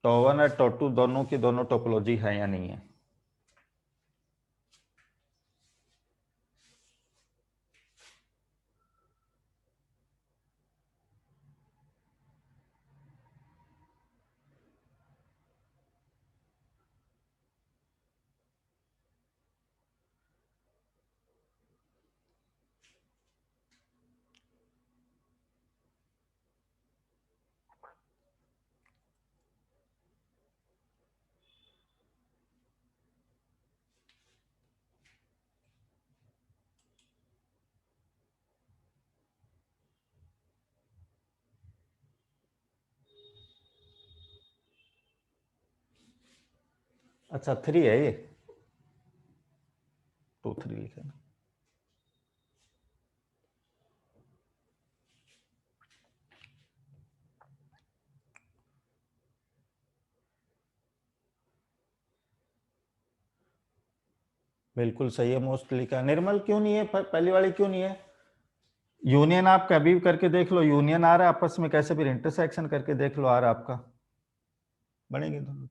To और टो2 दोनों की दोनों टोपोलॉजी है या नहीं है? अच्छा 3 है ये, 2 3 लिखे ना। बिल्कुल सही है, मोस्टली का। निर्मल क्यों नहीं है, पहली वाली क्यों नहीं है? यूनियन आप कभी भी करके देख लो, यूनियन आ रहा है आपस में, कैसे भी इंटरसेक्शन करके देख लो, आ रहा है आपका, बनेगी दोनों।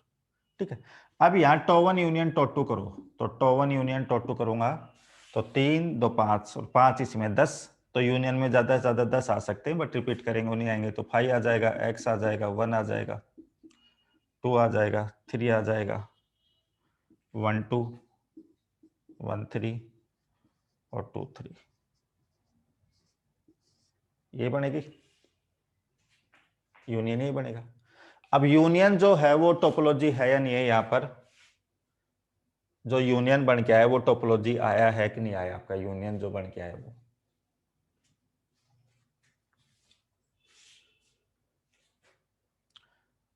ठीक है, अब यहाँ टो1 यूनियन टो2 करो, तो टो1 यूनियन टो2 करूंगा तो 3 2 5 और 5 इसमें 10, तो यूनियन में ज्यादा से ज्यादा 10 आ सकते हैं, बट रिपीट करेंगे वो नहीं आएंगे। तो 5 आ जाएगा, x आ जाएगा, 1 आ जाएगा, 2 आ जाएगा, 3 आ जाएगा, 1 2 1 3 और 2 3, ये बनेगी यूनियन, ही बनेगा। अब यूनियन जो है वो टोपोलॉजी है या नहीं है? यहाँ पर जो यूनियन बन के आया वो टोपोलॉजी आया है कि नहीं आया? आपका यूनियन जो बन के आया वो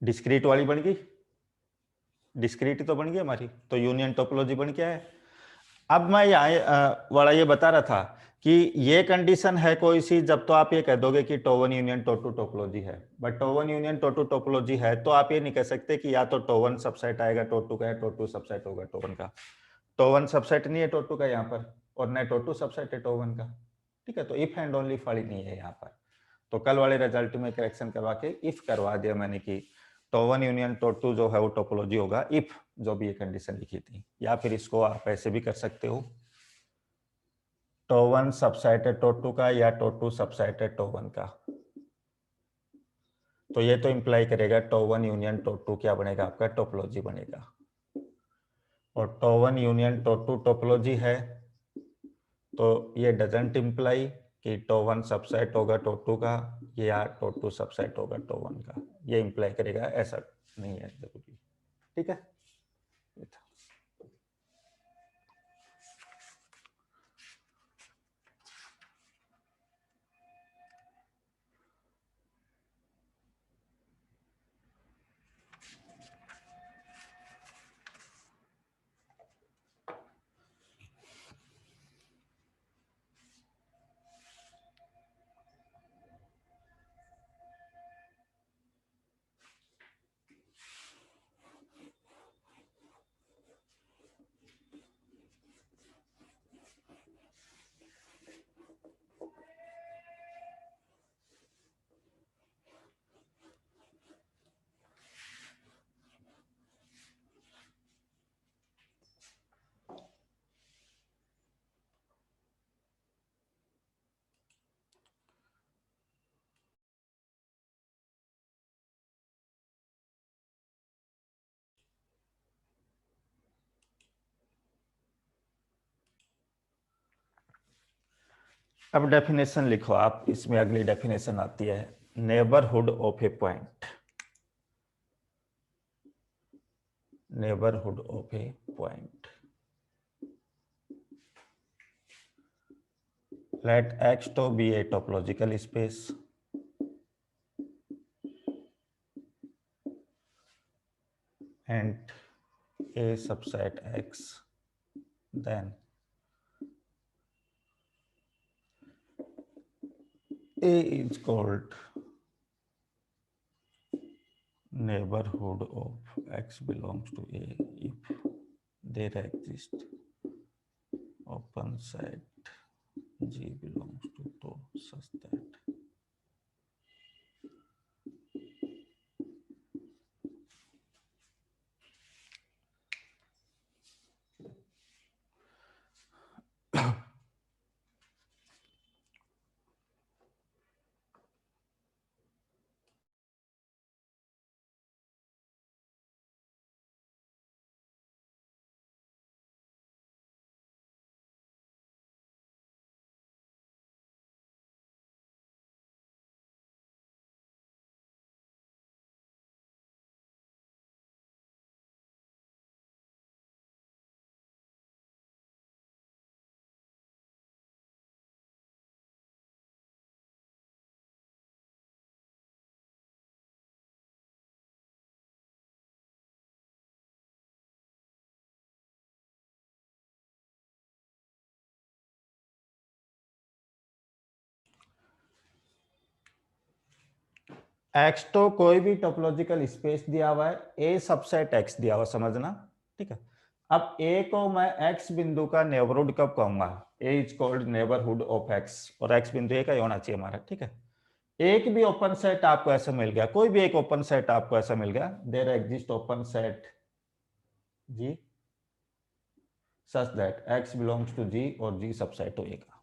डिस्क्रीट वाली बन गई, डिस्क्रीट तो बन गई हमारी, तो यूनियन टोपोलॉजी बन के आया। अब मैं यहाँ वाला ये बता रहा था कि ये कंडीशन है कोई सी, जब तो आप ये कह दोगे कि टो1 यूनियन टो2 टोपोलॉजी है, बट टो1 यूनियन टो2 टोपोलॉजी है तो आप ये नहीं कह सकते कि या तो टो1 सबसेट आएगा टो2 का, या टो2 सबसेट होगा टो1 का। टो1 सबसेट नहीं है टो2 का यहाँ पर, और न टो2 सबसेट है टो1 का। ठीक है, तो इफ एंड ओनली वाली नहीं है यहाँ पर। तो कल वाले रिजल्ट में करेक्शन करवा के इफ करवा दिया मैंने कि टो1 यूनियन टो2 जो है वो टोपोलॉजी होगा, इफ जो भी ये कंडीशन लिखी थी। या फिर इसको आप ऐसे भी कर सकते हो, टो1 सबसेट है टो2 का, या टो2 सबसेट है टो1 का। तो ये तो इंप्लाई करेगा टो1 यूनियन टो2 क्या बनेगा आपका? टोपोलॉजी बनेगा। और टो1 यूनियन टो2 टोपोलॉजी है तो ये डजंट इंप्लाई कि टो1 सबसेट होगा टो2 का, या टो2 सबसेट होगा टो1 का। ये इंप्लाई करेगा, ऐसा नहीं है जरूरी। ठीक है, ये था। अब डेफिनेशन लिखो आप, इसमें अगली डेफिनेशन आती है neighbourhood of A point. Neighbourhood of A point, let X to be a topological space and a subset X, then A is called neighborhood of X belongs to A if there exists open set G belongs to to such that x तो कोई भी topological space दिया हुआ है, ए subset x दिया हुआ, समझना, ठीक है। अब ए को मैं एक्स बिंदु का नेबरहुड कब कहूंगा, A is called neighbourhood of X, और एक्स बिंदु ए का ही होना चाहिए हमारा, ठीक है। एक भी ओपन सेट आपको ऐसा मिल गया, कोई भी एक ओपन सेट आपको ऐसा मिल गया, there exist open set G such that X belongs to G और जी सबसेट होएगा।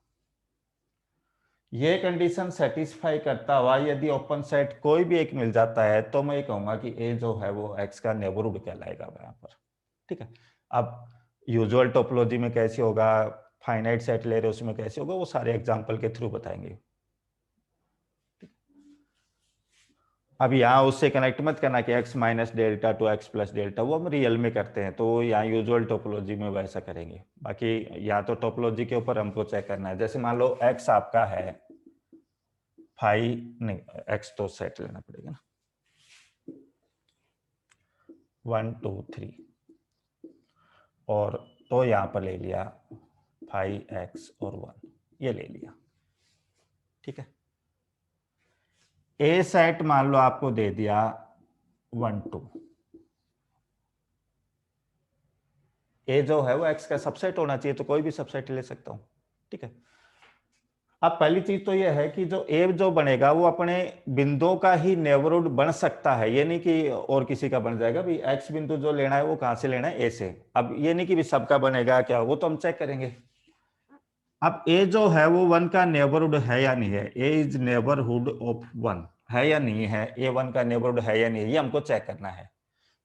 ये कंडीशन सेटिस्फाई करता हुआ यदि ओपन सेट कोई भी एक मिल जाता है तो मैं ये कहूंगा कि ए जो है वो एक्स का नेबरहुड कहलाएगा यहाँ पर, ठीक है। अब यूजुअल टोपोलॉजी में कैसे होगा, फाइनाइट सेट ले रहे उसमें कैसे होगा, वो सारे एग्जांपल के थ्रू बताएंगे। अब यहाँ उससे कनेक्ट मत करना कि x minus delta two x plus delta, वो हम रियल में करते हैं, तो यहाँ यूजुअल टोपोलॉजी में वैसा करेंगे। बाकी या तो टोपोलॉजी के ऊपर हमको चेक करना है, जैसे मान लो x आपका है फाई, नहीं x तो सेट लेना पड़ेगा ना, 1 2 3, और तो यहाँ पर ले लिया फाई x और 1, ये ले लिया, ठीक है। ए सेट मान लो आपको दे दिया 1 2, ए जो है वो एक्स का सबसेट होना चाहिए, तो कोई भी सबसेट ले सकता हूं, ठीक है। अब पहली चीज तो यह है कि जो ए जो बनेगा वो अपने बिंदुओं का ही नेबरहुड बन सकता है, ये नहीं कि और किसी का बन जाएगा। भी एक्स बिंदु जो लेना है वो कहां से लेना है, ए से। अब ये नहीं कि भी सबका बनेगा क्या, वो तो हम चेक करेंगे। अब ए जो है वो 1 का नेबरहुड है या नहीं है, ए इज नेबरहुड ऑफ 1 है या नहीं है, ए 1 का नेबरहुड है या नहीं है, ये हमको चेक करना है।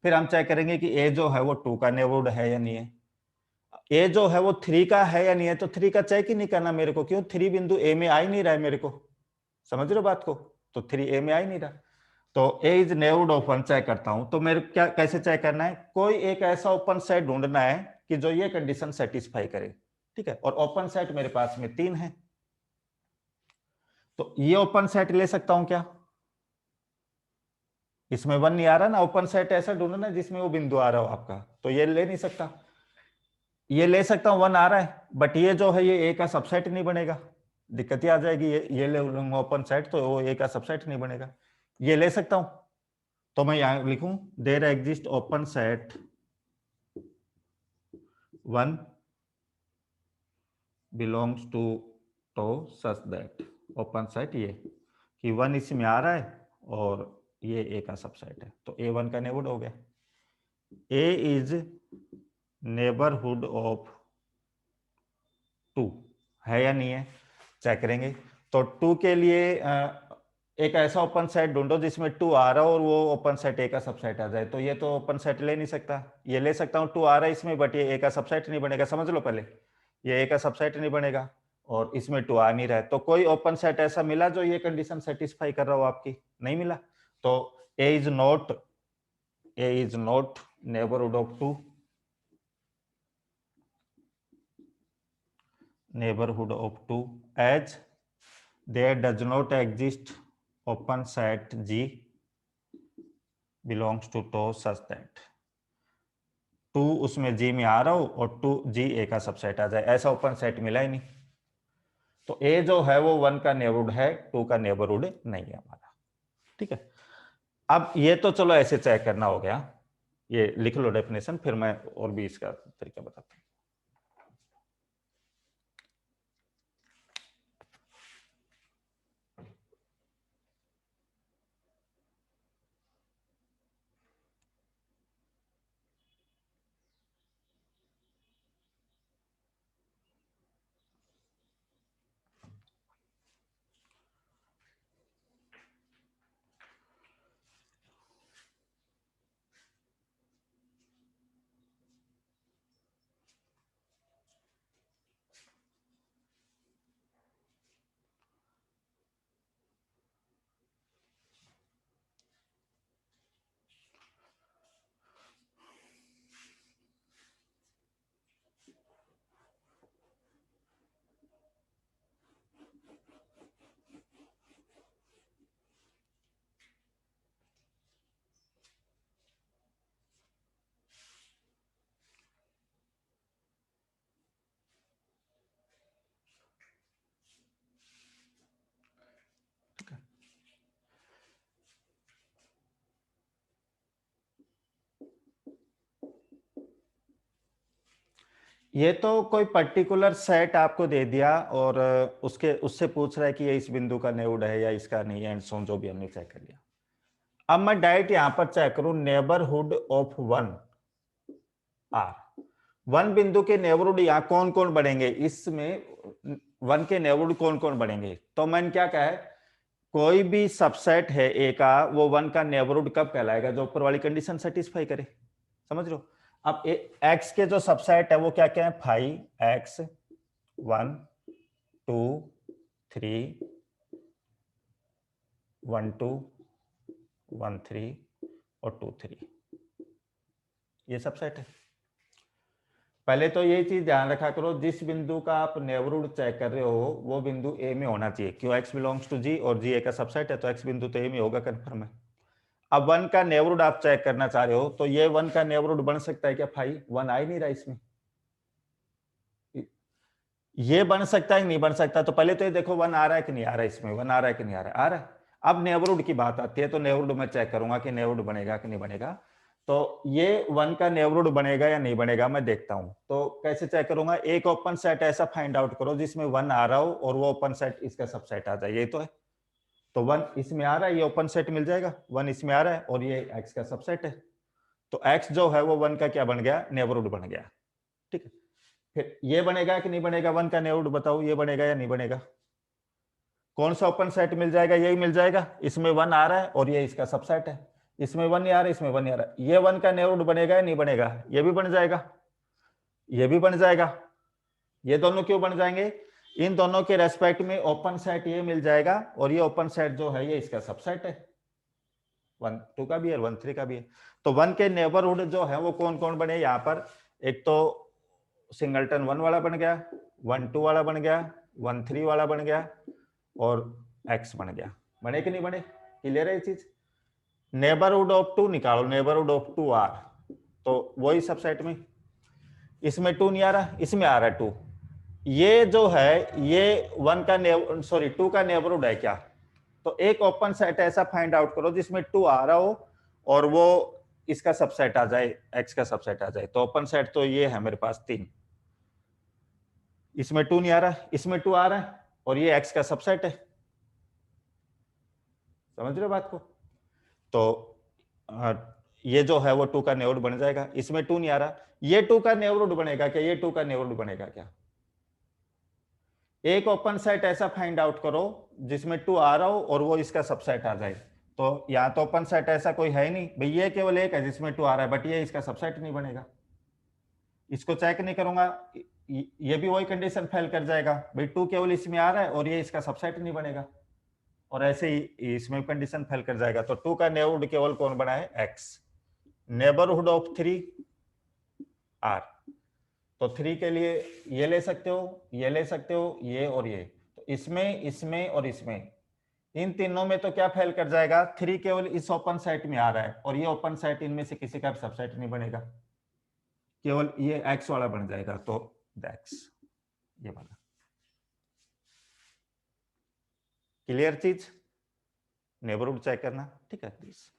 फिर हम चेक करेंगे कि ए जो है वो 2 का नेबरहुड है या नहीं है, ए जो है वो 3 का है या नहीं है। तो 3 का चेक ही नहीं करना मेरे को, क्यों, 3 बिंदु ए में आ ही नहीं रहा है मेरे को, समझ रहे हो बात को, तो 3 ए में आ ही नहीं रहा। तो A is neighbourhood of 1 check करता हूं, तो मेरे क्या कैसे चेक करना है, कोई एक ऐसा ओपन सेट ढूंढना है कि जो ये कंडीशन सेटिस्फाई करे, ठीक है। और ओपन सेट मेरे पास में 3 है, तो ये ओपन सेट ले सकता हूं क्या, इसमें 1 नहीं आ रहा ना, ओपन सेट ऐसा ढूंढना जिसमें वो बिंदु आ रहा हो आपका, तो ये ले नहीं सकता। ये ले सकता हूं, 1 आ रहा है, बट ये जो है ये ए का सबसेट नहीं बनेगा, दिक्कत ही आ जाएगी। ये ले लूंगा ओपन सेट तो वो ए का सबसेट नहीं बनेगा। ये ले सकता हूं, तो मैं यहां लिखूं there exist open set 1 belongs to such that, open set ये कि 1 इसमें आ रहा है और ये ए का सबसेट है, तो ए 1 का नेबरहुड हो गया। ए इज नेबरहुड ऑफ 2 है या नहीं है, चेक करेंगे। तो 2 के लिए एक ऐसा ओपन सेट ढूंढो जिसमें 2 आ रहा हो और वो ओपन सेट ए का सबसेट आ जाए, तो ये तो ओपन सेट ले नहीं सकता। ये ले सकता हूँ, 2 आ रहा है इसमें, बट ये ए का सबसेट नहीं बनेगा, समझ लो पहले, ये ए का सबसेट नहीं बनेगा और इसमें 2 आ नहीं रहा है। तो कोई ओपन सेट ऐसा मिला जो ये कंडीशन सेटिस्फाई कर रहा हो आपकी, नहीं मिला। तो A is not neighbourhood of 2, neighborhood of 2 as there does not exist open set G belongs to tau such that 2 उसमें G में आ रहा हो और 2 G A का सबसेट आ जाए, ऐसा ओपन सेट मिला ही नहीं। तो A जो है वो 1 का नेबरहुड है, 2 का नेबरहुड नहीं है हमारा, ठीक है। अब ये तो चलो ऐसे चेक करना हो गया, ये लिख लो डेफिनेशन, फिर मैं और भी इसका तरीका बताता हूँ। ये तो कोई पर्टिकुलर सेट आपको दे दिया और उसके उससे पूछ रहा है कि ये इस बिंदु का नेबरहुड है या इसका नहीं है, एंड सो जो भी हमने चेक कर लिया। अब मैं डायरेक्ट यहां पर चेक करूं neighbourhood of one or, one बिंदु के नेबरहुड यहां कौन कौन बनेंगे, इसमें वन के नेबरहुड कौन कौन बनेंगे। तो मैंने क्या कहा है, कोई भी सबसेट है ए का, वो वन का नेबरहुड कब कहलाएगा, जो ऊपर वाली कंडीशन सेटिस्फाई करे। समझ लो। अब एक्स के जो सबसेट है वो क्या क्या है, 5x 1 2 3 1 2 1 3 और 2 3, ये सबसेट है। पहले तो ये चीज ध्यान रखा करो, जिस बिंदु का आप नेबरहुड चेक कर रहे हो वो बिंदु ए में होना चाहिए, क्यों x बिलोंग्स टू जी और जी ए का सबसेट है, तो x बिंदु तो ए में होगा, कंफर्म है। अब वन का नेबरहुड आप चेक करना चाह रहे हो, तो ये वन का नेबरहुड बन सकता है क्या, 5 1 आ ही नहीं रहा इसमें, ये बन सकता है नहीं बन सकता, तो पहले तो ये देखो 1 आ रहा है कि नहीं आ रहा है, इसमें 1 आ रहा है कि नहीं आ रहा है, आ रहा है। अब नेबरहुड की बात आती है, तो नेबरहुड मैं चेक करूंगा कि नेबरहुड बनेगा कि नहीं बनेगा। तो ये वन का नेबरहुड बनेगा या नहीं बनेगा मैं देखता हूं। तो कैसे चेक करूंगा, एक ओपन सेट ऐसा फाइंड आउट करो जिसमें 1 आ रहा हो और वो ओपन सेट इसका सबसेट आ जाए, ये तो है। तो 1 इसमें आ रहा है, ये ओपन सेट मिल जाएगा, 1 इसमें आ रहा है और ये एक्स का सबसेट है, तो एक्स जो है वो 1 का क्या बन गया, नेबरहुड बन गया। ठीक है, फिर ये बनेगा कि नहीं बनेगा, 1 का नेबरहुड बताओ, ये बनेगा या नहीं बनेगा। कौन सा ओपन सेट मिल जाएगा, यही मिल जाएगा, इसमें 1 आ रहा है और ये इसका सबसेट है, इसमें 1 नहीं आ रहा है, इसमें 1 नहीं आ रहा है, ये 1 का नेबरहुड बनेगा या नहीं बनेगा, ये भी बन जाएगा, ये भी बन जाएगा। ये दोनों क्यों बन जाएंगे, इन दोनों के रेस्पेक्ट में ओपन सेट ये मिल जाएगा और ये ओपन सेट जो है ये इसका सबसेट है, 1 2 का भी है, 1 3 का भी है। तो 1 के नेबरहुड जो है वो कौन कौन बने यहाँ पर, एक तो सिंगलटन 1 वाला बन गया, 1 2 वाला बन गया, 1 3 वाला बन गया और x बन गया। बने कि नहीं बने, क्लियर है ये चीज। नेबरहुड ऑफ 2 निकालो, नेबरहुड ऑफ 2 आर, तो वही सबसेट में, इसमें 2 नहीं आ रहा, इसमें आ रहा है 2, ये जो है ये 1 का सॉरी 2 का नेबरहुड है क्या। तो एक ओपन सेट ऐसा फाइंड आउट करो जिसमें 2 आ रहा हो और वो इसका सबसेट आ जाए, x का सबसेट आ जाए। तो ओपन सेट तो ये है मेरे पास 3, इसमें 2 नहीं आ रहा, इसमें 2 आ रहा है और ये x का सबसेट है। समझ रहे हो बात को। तो ये जो है वो 2 का नेबरहुड बन जाएगा, इसमें 2 नहीं आ रहा, ये 2 का नेबरहुड बनेगा क्या, ये 2 का नेबरहुड बनेगा क्या। एक ओपन सेट ऐसा फाइंड आउट करो जिसमें 2 आ रहा हो और वो इसका सबसेट आ जाए। तो यहाँ तो ओपन सेट ऐसा कोई है ही नहीं भाई, ये केवल एक है जिसमें 2 आ रहा है, बट ये इसका सबसेट नहीं बनेगा, इसको चेक नहीं करूंगा, ये भी वही कंडीशन फेल कर जाएगा भाई, 2 केवल इसमें आ रहा है और ये इसका सबसेट नहीं बनेगा, और ऐसे ही इसमें कंडीशन फेल कर जाएगा। तो 2 का नेबरहुड केवल कौन बना है, x। नेबरहुड ऑफ 3 r, तो 3 के लिए ये ले सकते हो, ये ले सकते हो, ये और ये, तो इसमें इसमें और इसमें, इन तीनों में तो क्या फेल कर जाएगा, 3 केवल इस ओपन सेट में आ रहा है और ये ओपन सेट इनमें से किसी का सबसेट नहीं बनेगा, केवल ये x वाला बन जाएगा, तो x ये वाला। क्लियर चीज, नेबरहुड चेक करना, ठीक है प्लीज।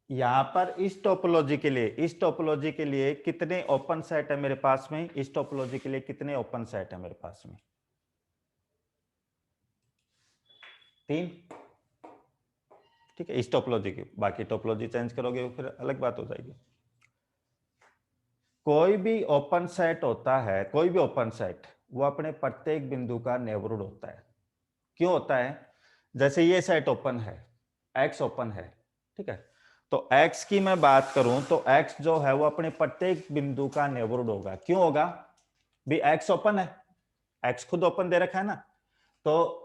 यहां पर इस टोपोलॉजी के लिए कितने ओपन सेट है मेरे पास में, इस टोपोलॉजी के लिए कितने ओपन सेट है मेरे पास में? 3। ठीक है, इस टोपोलॉजी की। बाकी टोपोलॉजी चेंज करोगे फिर अलग बात हो जाएगी। कोई भी ओपन सेट होता है, कोई भी ओपन सेट, वो अपने प्रत्येक बिंदु का नेबरहुड होता है। क्यों होता है? जैसे ये सेट ओपन है, एक्स ओपन है, ठीक है, तो एक्स की मैं बात करूं तो एक्स जो है वो अपने प्रत्येक बिंदु का नेबरहुड होगा। क्यों होगा? भी एक्स ओपन है, एक्स खुद ओपन दे रखा है ना, तो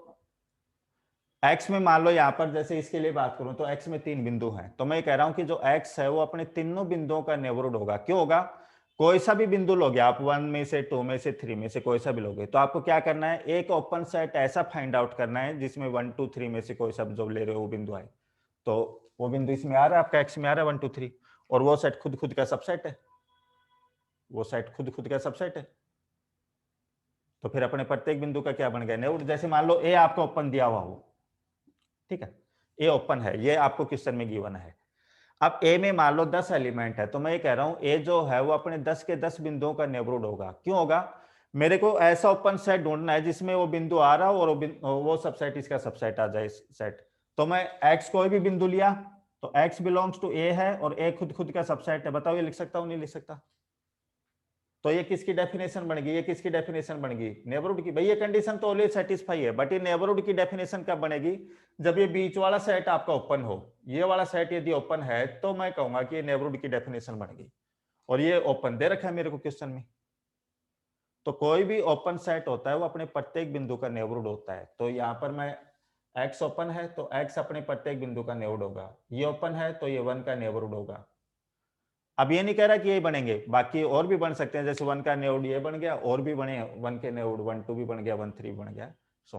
एक्स में मान लो यहां पर जैसे इसके लिए बात करूं तो एक्स में 3 बिंदु हैं, तो मैं कह रहा हूं कि जो एक्स है वो अपने तीनों बिंदुओं का नेबरहुड होगा। क्यों होगा? कोई सा भी बिंदु लोगे आप, 1 में से, 2 में से, 3 में से, कोई सा भी लोगे, तो आपको क्या करना है, एक ओपन सेट ऐसा फाइंड आउट करना है जिसमें 1 2 3 में से कोई सा जो ले रहे हो वो बिंदु आए। तो वो बिंदु इसमें आ रहा है, आपका एक्स में आ रहा है 1 2 3, और वो सेट खुद खुद का सबसेट है, वो सेट खुद खुद का सबसेट है। तो फिर अपने प्रत्येक बिंदु का क्या बन गया, नेबरहुड। जैसे मान लो ए आपका ओपन दिया हुआ हो, ठीक है, ए ओपन है, ये आपको क्वेश्चन में गिवन है। अब ए में मान लो 10 एलिमेंट है, तो मैं ये कह रहा हूं ए जो है वो अपने 10 के 10 बिंदुओं का नेबरहुड होगा। क्यों होगा? मेरे को ऐसा ओपन सेट ढूंढना है जिसमें वो बिंदु आ रहा हो और वो सबसेट इसका सबसेट आ जाए सेट। तो मैं एक्स कोई भी बिंदु लिया तो एक्स बिलोंग्स टू ए है और ए खुद खुद का सबसेट है। बताओ ये लिख सकता हूं नहीं लिख सकता? तो ये किसकी डेफिनेशन बन गई, ये किसकी डेफिनेशन बन गई, नेबरहुड की। भाई ये कंडीशन तो ऑलवेज सेटिस्फाई है, बट ये नेबरहुड की डेफिनेशन कब बनेगी, जब ये बीच वाला सेट आपका ओपन हो। ये वाला सेट यदि ओपन है तो मैं कहूंगा कि ये नेबरहुड की डेफिनेशन बन गई, और ये ओपन दे रखा है मेरे को क्वेश्चन में। तो कोई भी ओपन सेट होता है वो अपने प्रत्येक बिंदु का नेबरहुड होता है। तो यहाँ पर मैं एक्स ओपन है तो एक्स अपने प्रत्येक बिंदु का नेबरहुड होगा, ये ओपन है तो ये 1 का नेबरहुड होगा। अब ये नहीं कह रहा कि ये बनेंगे, बाकी और भी बन सकते हैं, जैसे 1 का नेबरहुड ये बन गया, और भी बने 1 के नेबरहुड, 1 2 भी बन गया, 1 3 बन गया, सो।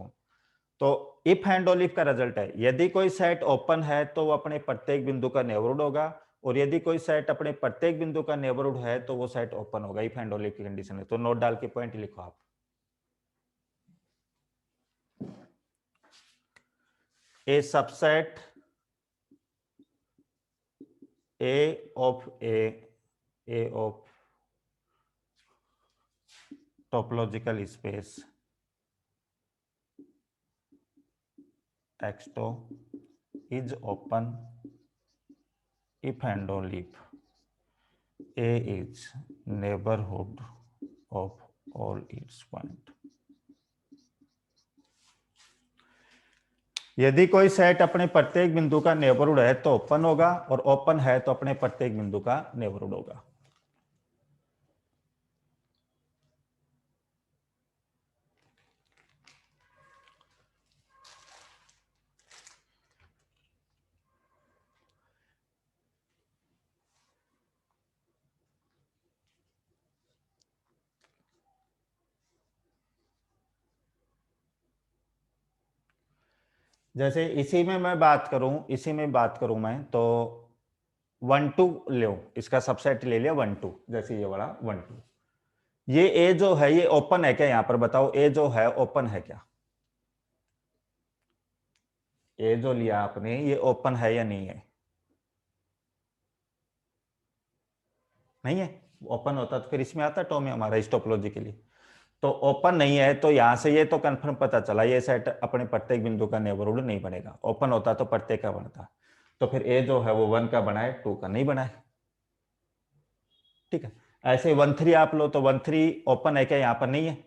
तो इफ एंड ओनली इफ का रिजल्ट है, यदि कोई सेट ओपन है तो वो अपने प्रत्येक बिंदु का नेबरहुड होगा, और यदि कोई सेट अपने प्रत्येक बिंदु का नेबरहुड है तो वो सेट ओपन होगा। इफ एंड ओनली इफ की कंडीशन है, तो नोट डाल के पॉइंट लिखो आप। A subset A of A of topological space X2 is open if and only if A is neighborhood of all its point। यदि कोई सेट अपने प्रत्येक बिंदु का नेबरहुड है तो ओपन होगा, और ओपन है तो अपने प्रत्येक बिंदु का नेबरहुड होगा। जैसे इसी में मैं बात करूं मैं तो 1 2 लो, इसका सबसेट ले लिया 1 2, जैसे ये वाला 1 2। ये ए जो है ये ओपन है क्या, यहां पर बताओ ए जो है ओपन है क्या? ए जो लिया आपने ये ओपन है या नहीं है? नहीं है। ओपन होता तो फिर इसमें आता टॉम हमारा इस टोपोलॉजी के लिए। तो ओपन नहीं है, तो यहां से ये तो कंफर्म पता चला ये सेट अपने प्रत्येक बिंदु का नेबरहुड नहीं बनेगा। ओपन होता तो प्रत्येक का बनता, तो फिर ए जो है वो 1 का बनाए, 2 का नहीं बनाए। ठीक है, ऐसे 1 3 आप लो तो 1 3 ओपन है क्या, यहां पर नहीं है,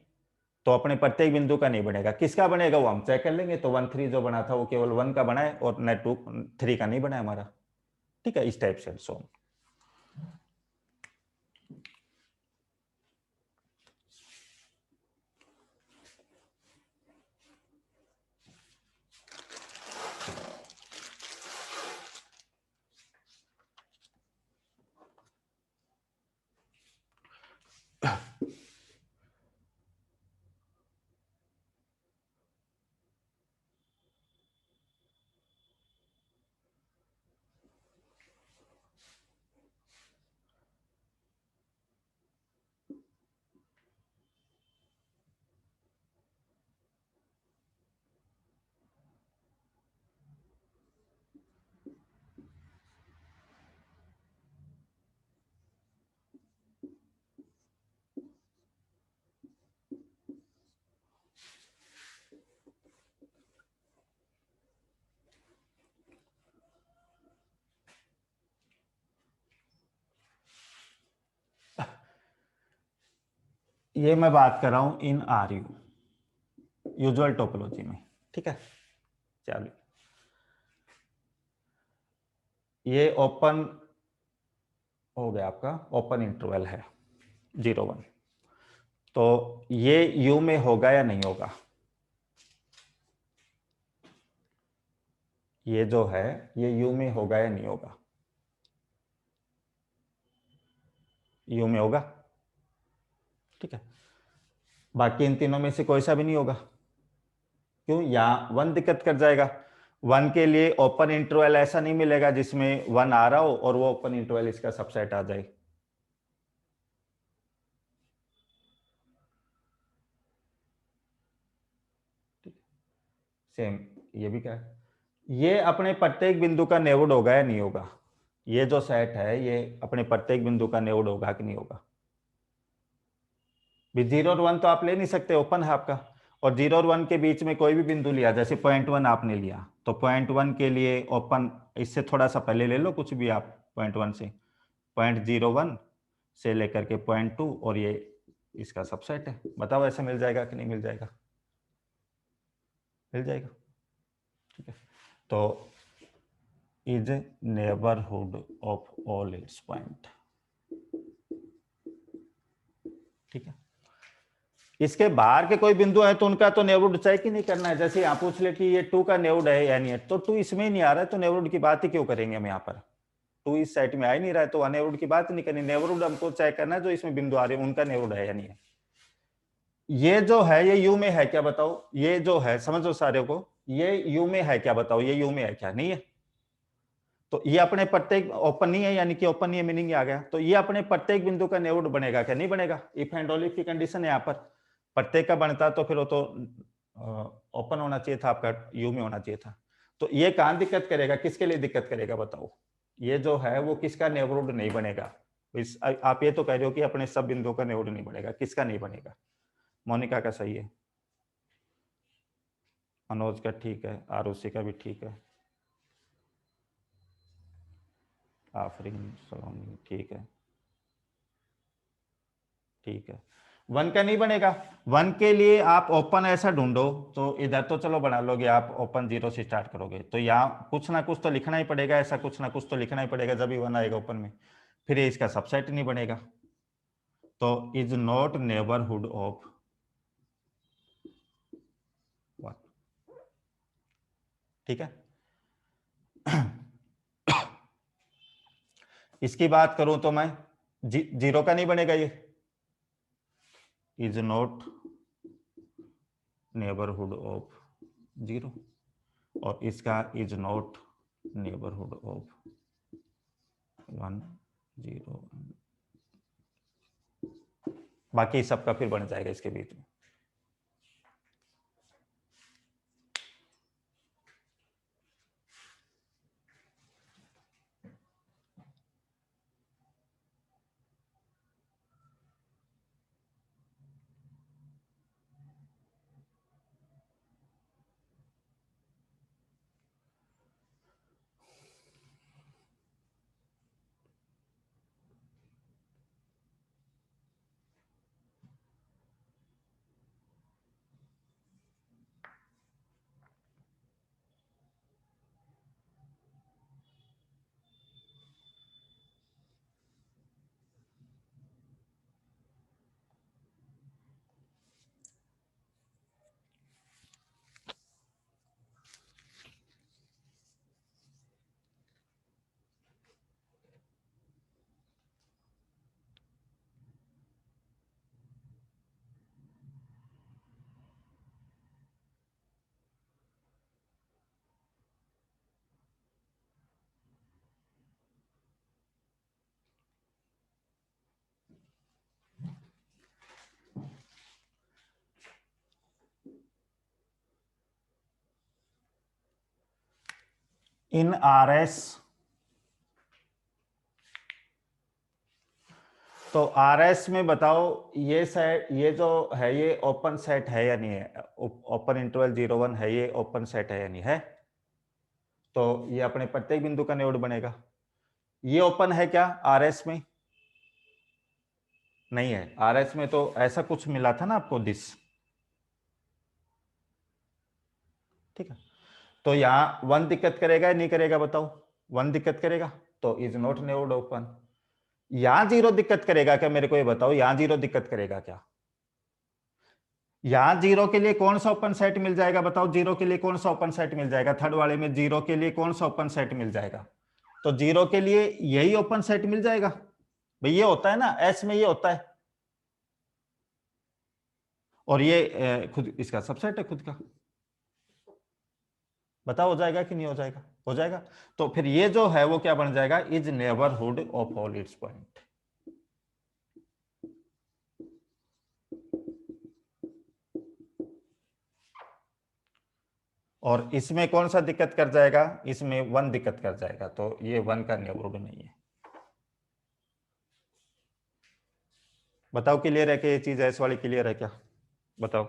तो अपने प्रत्येक बिंदु का नहीं बनेगा। किसका बनेगा वो हम चेक कर लेंगे। तो 1 3 जो बना था वो केवल 1 का बना है, और न 2 3 का नहीं बना है हमारा। ठीक है, इस टाइप से। सो ये मैं बात कर रहा हूं इन आर यू, यूजुअल टोपोलॉजी में, ठीक है। चलिए, ये ओपन हो गया, आपका ओपन इंटरवल है 0 1, तो ये यू में होगा या नहीं होगा? ये जो है ये यू में होगा या नहीं होगा? यू में होगा, ठीक है। बाकी इन तीनों में से कोई सा भी नहीं होगा। क्यों? यहां 1 दिक्कत कर जाएगा। 1 के लिए ओपन इंटरवल ऐसा नहीं मिलेगा जिसमें 1 आ रहा हो और वो ओपन इंटरवल इसका सबसेट आ जाए। सेम ये भी क्या है, ये अपने प्रत्येक बिंदु का नेबरहुड होगा या नहीं होगा? ये जो सेट है ये अपने प्रत्येक बिंदु का नेबरहुड होगा कि नहीं होगा? भी 0 और 1 तो आप ले नहीं सकते, ओपन है आपका। और 0 और 1 के बीच में कोई भी बिंदु लिया, जैसे 0.1 आपने लिया, तो 0.1 के लिए ओपन, इससे थोड़ा सा पहले ले लो कुछ भी आप, 0.1 से 0.01 से लेकर के 0.2, और ये इसका सबसेट है। बताओ ऐसे मिल जाएगा कि नहीं मिल जाएगा? मिल जाएगा, ठीक है। तो is neighbourhood of all it's point, ठीक है। इसके बाहर के कोई बिंदु है तो उनका तो नेबरहुड चेक ही नहीं करना है। जैसे यहाँ पूछ ले कि ये 2 का नेबरहुड है या नहीं है, तो 2 इसमें ही नहीं आ रहा है, तो नेबरहुड की बात ही क्यों करेंगे हम यहाँ पर? 2 इस सेट में आ ही नहीं रहा है, तो नेबरहुड की बात नहीं करनी। नेबरहुड हमको चेक करना है जो इसमें बिंदु आ रहे हैं उनका नेबरहुड है या नहीं है। ये जो है ये यू में है क्या बताओ? ये जो है, समझो सारे को, ये यू में है क्या बताओ? ये यू में है क्या? नहीं है। तो ये अपने प्रत्येक ओपन नहीं है, यानी कि ओपन नहीं है मीनिंग आ गया, तो ये अपने प्रत्येक बिंदु का नेबरहुड बनेगा क्या? नहीं बनेगा। इफ एंड ओनली की कंडीशन है यहाँ पर, प्रत्येक का बनता तो फिर वो तो ओपन होना चाहिए था, आपका यू में होना चाहिए था। तो ये कहां दिक्कत करेगा, किसके लिए दिक्कत करेगा बताओ? ये जो है वो किसका नेबरहुड नहीं बनेगा? आप ये तो कह रहे हो कि अपने सब बिंदुओं का नेबरहुड नहीं बनेगा, किसका नहीं बनेगा? मोनिका का सही है, मनोज का ठीक है, आरुषि का भी ठीक है, आफरीन सलोनी ठीक है, ठीक है। 1 का नहीं बनेगा। 1 के लिए आप ओपन ऐसा ढूंढो, तो इधर तो चलो बना लोगे आप, ओपन 0 से स्टार्ट करोगे, तो यहाँ कुछ ना कुछ तो लिखना ही पड़ेगा, ऐसा कुछ ना कुछ तो लिखना ही पड़ेगा जब भी 1 आएगा ओपन में, फिर ये इसका सबसेट नहीं बनेगा। तो इज नॉट नेबरहुड ऑफ 1, ठीक है। इसकी बात करूं तो मैं 0 का नहीं बनेगा, ये इज नॉट नेबरहुड ऑफ 0, और इसका इज नॉट नेबरहुड ऑफ 1 0, बाकी सबका फिर बन जाएगा इसके बीच में। इन RS, तो RS में बताओ, ये सेट, ये जो है ये ओपन सेट है या नहीं है? ओपन इंटरवल 0 1 है, ये ओपन सेट है या नहीं है? तो ये अपने प्रत्येक बिंदु का नेबरहुड बनेगा। ये ओपन है क्या RS में? नहीं है, RS में तो ऐसा कुछ मिला था ना आपको, दिस। ठीक है, तो यहाँ 1 दिक्कत करेगा या नहीं करेगा बताओ? 1 दिक्कत करेगा, तो इज नॉट नेवर्ड ओपन। यहां 0 दिक्कत करेगा क्या, मेरे को ये बताओ, यहां 0 दिक्कत करेगा क्या? यहां 0 के लिए कौन सा ओपन सेट मिल जाएगा बताओ? 0 के लिए कौन सा ओपन सेट मिल जाएगा? थर्ड वाले में 0 के लिए कौन सा ओपन सेट मिल जाएगा? तो 0 के लिए यही ओपन सेट मिल जाएगा भाई, ये होता है ना, एस में ये होता है, और ये खुद इसका सबसेट है खुद का। बताओ हो जाएगा कि नहीं हो जाएगा? हो जाएगा। तो फिर ये जो है वो क्या बन जाएगा? Is neighbourhood of all it's point. और इसमें कौन सा दिक्कत कर जाएगा? इसमें 1 दिक्कत कर जाएगा, तो ये 1 का नेबरहुड नहीं है। बताओ क्लियर है कि ये चीज एस वाली क्लियर है क्या? बताओ।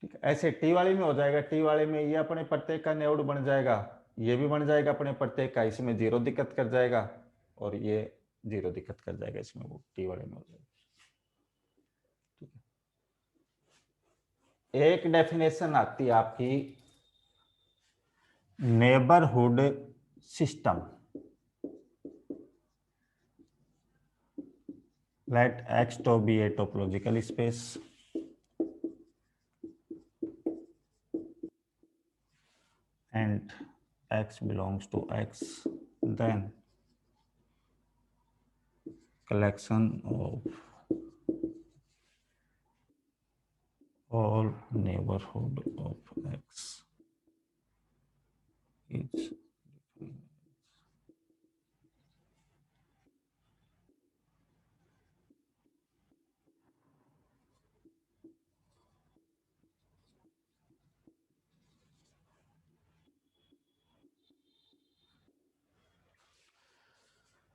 ठीक है, ऐसे टी वाले में हो जाएगा। टी वाले में ये अपने प्रत्येक का नेबरहुड बन जाएगा, ये भी बन जाएगा अपने प्रत्येक का, इसमें 0 दिक्कत कर जाएगा, और ये 0 दिक्कत कर जाएगा इसमें, वो टी वाले में हो जाएगा। ठीक है, एक डेफिनेशन आती है आपकी neighbourhood system. let X to be a topological space and X belongs to X, then collection of all neighborhood of X is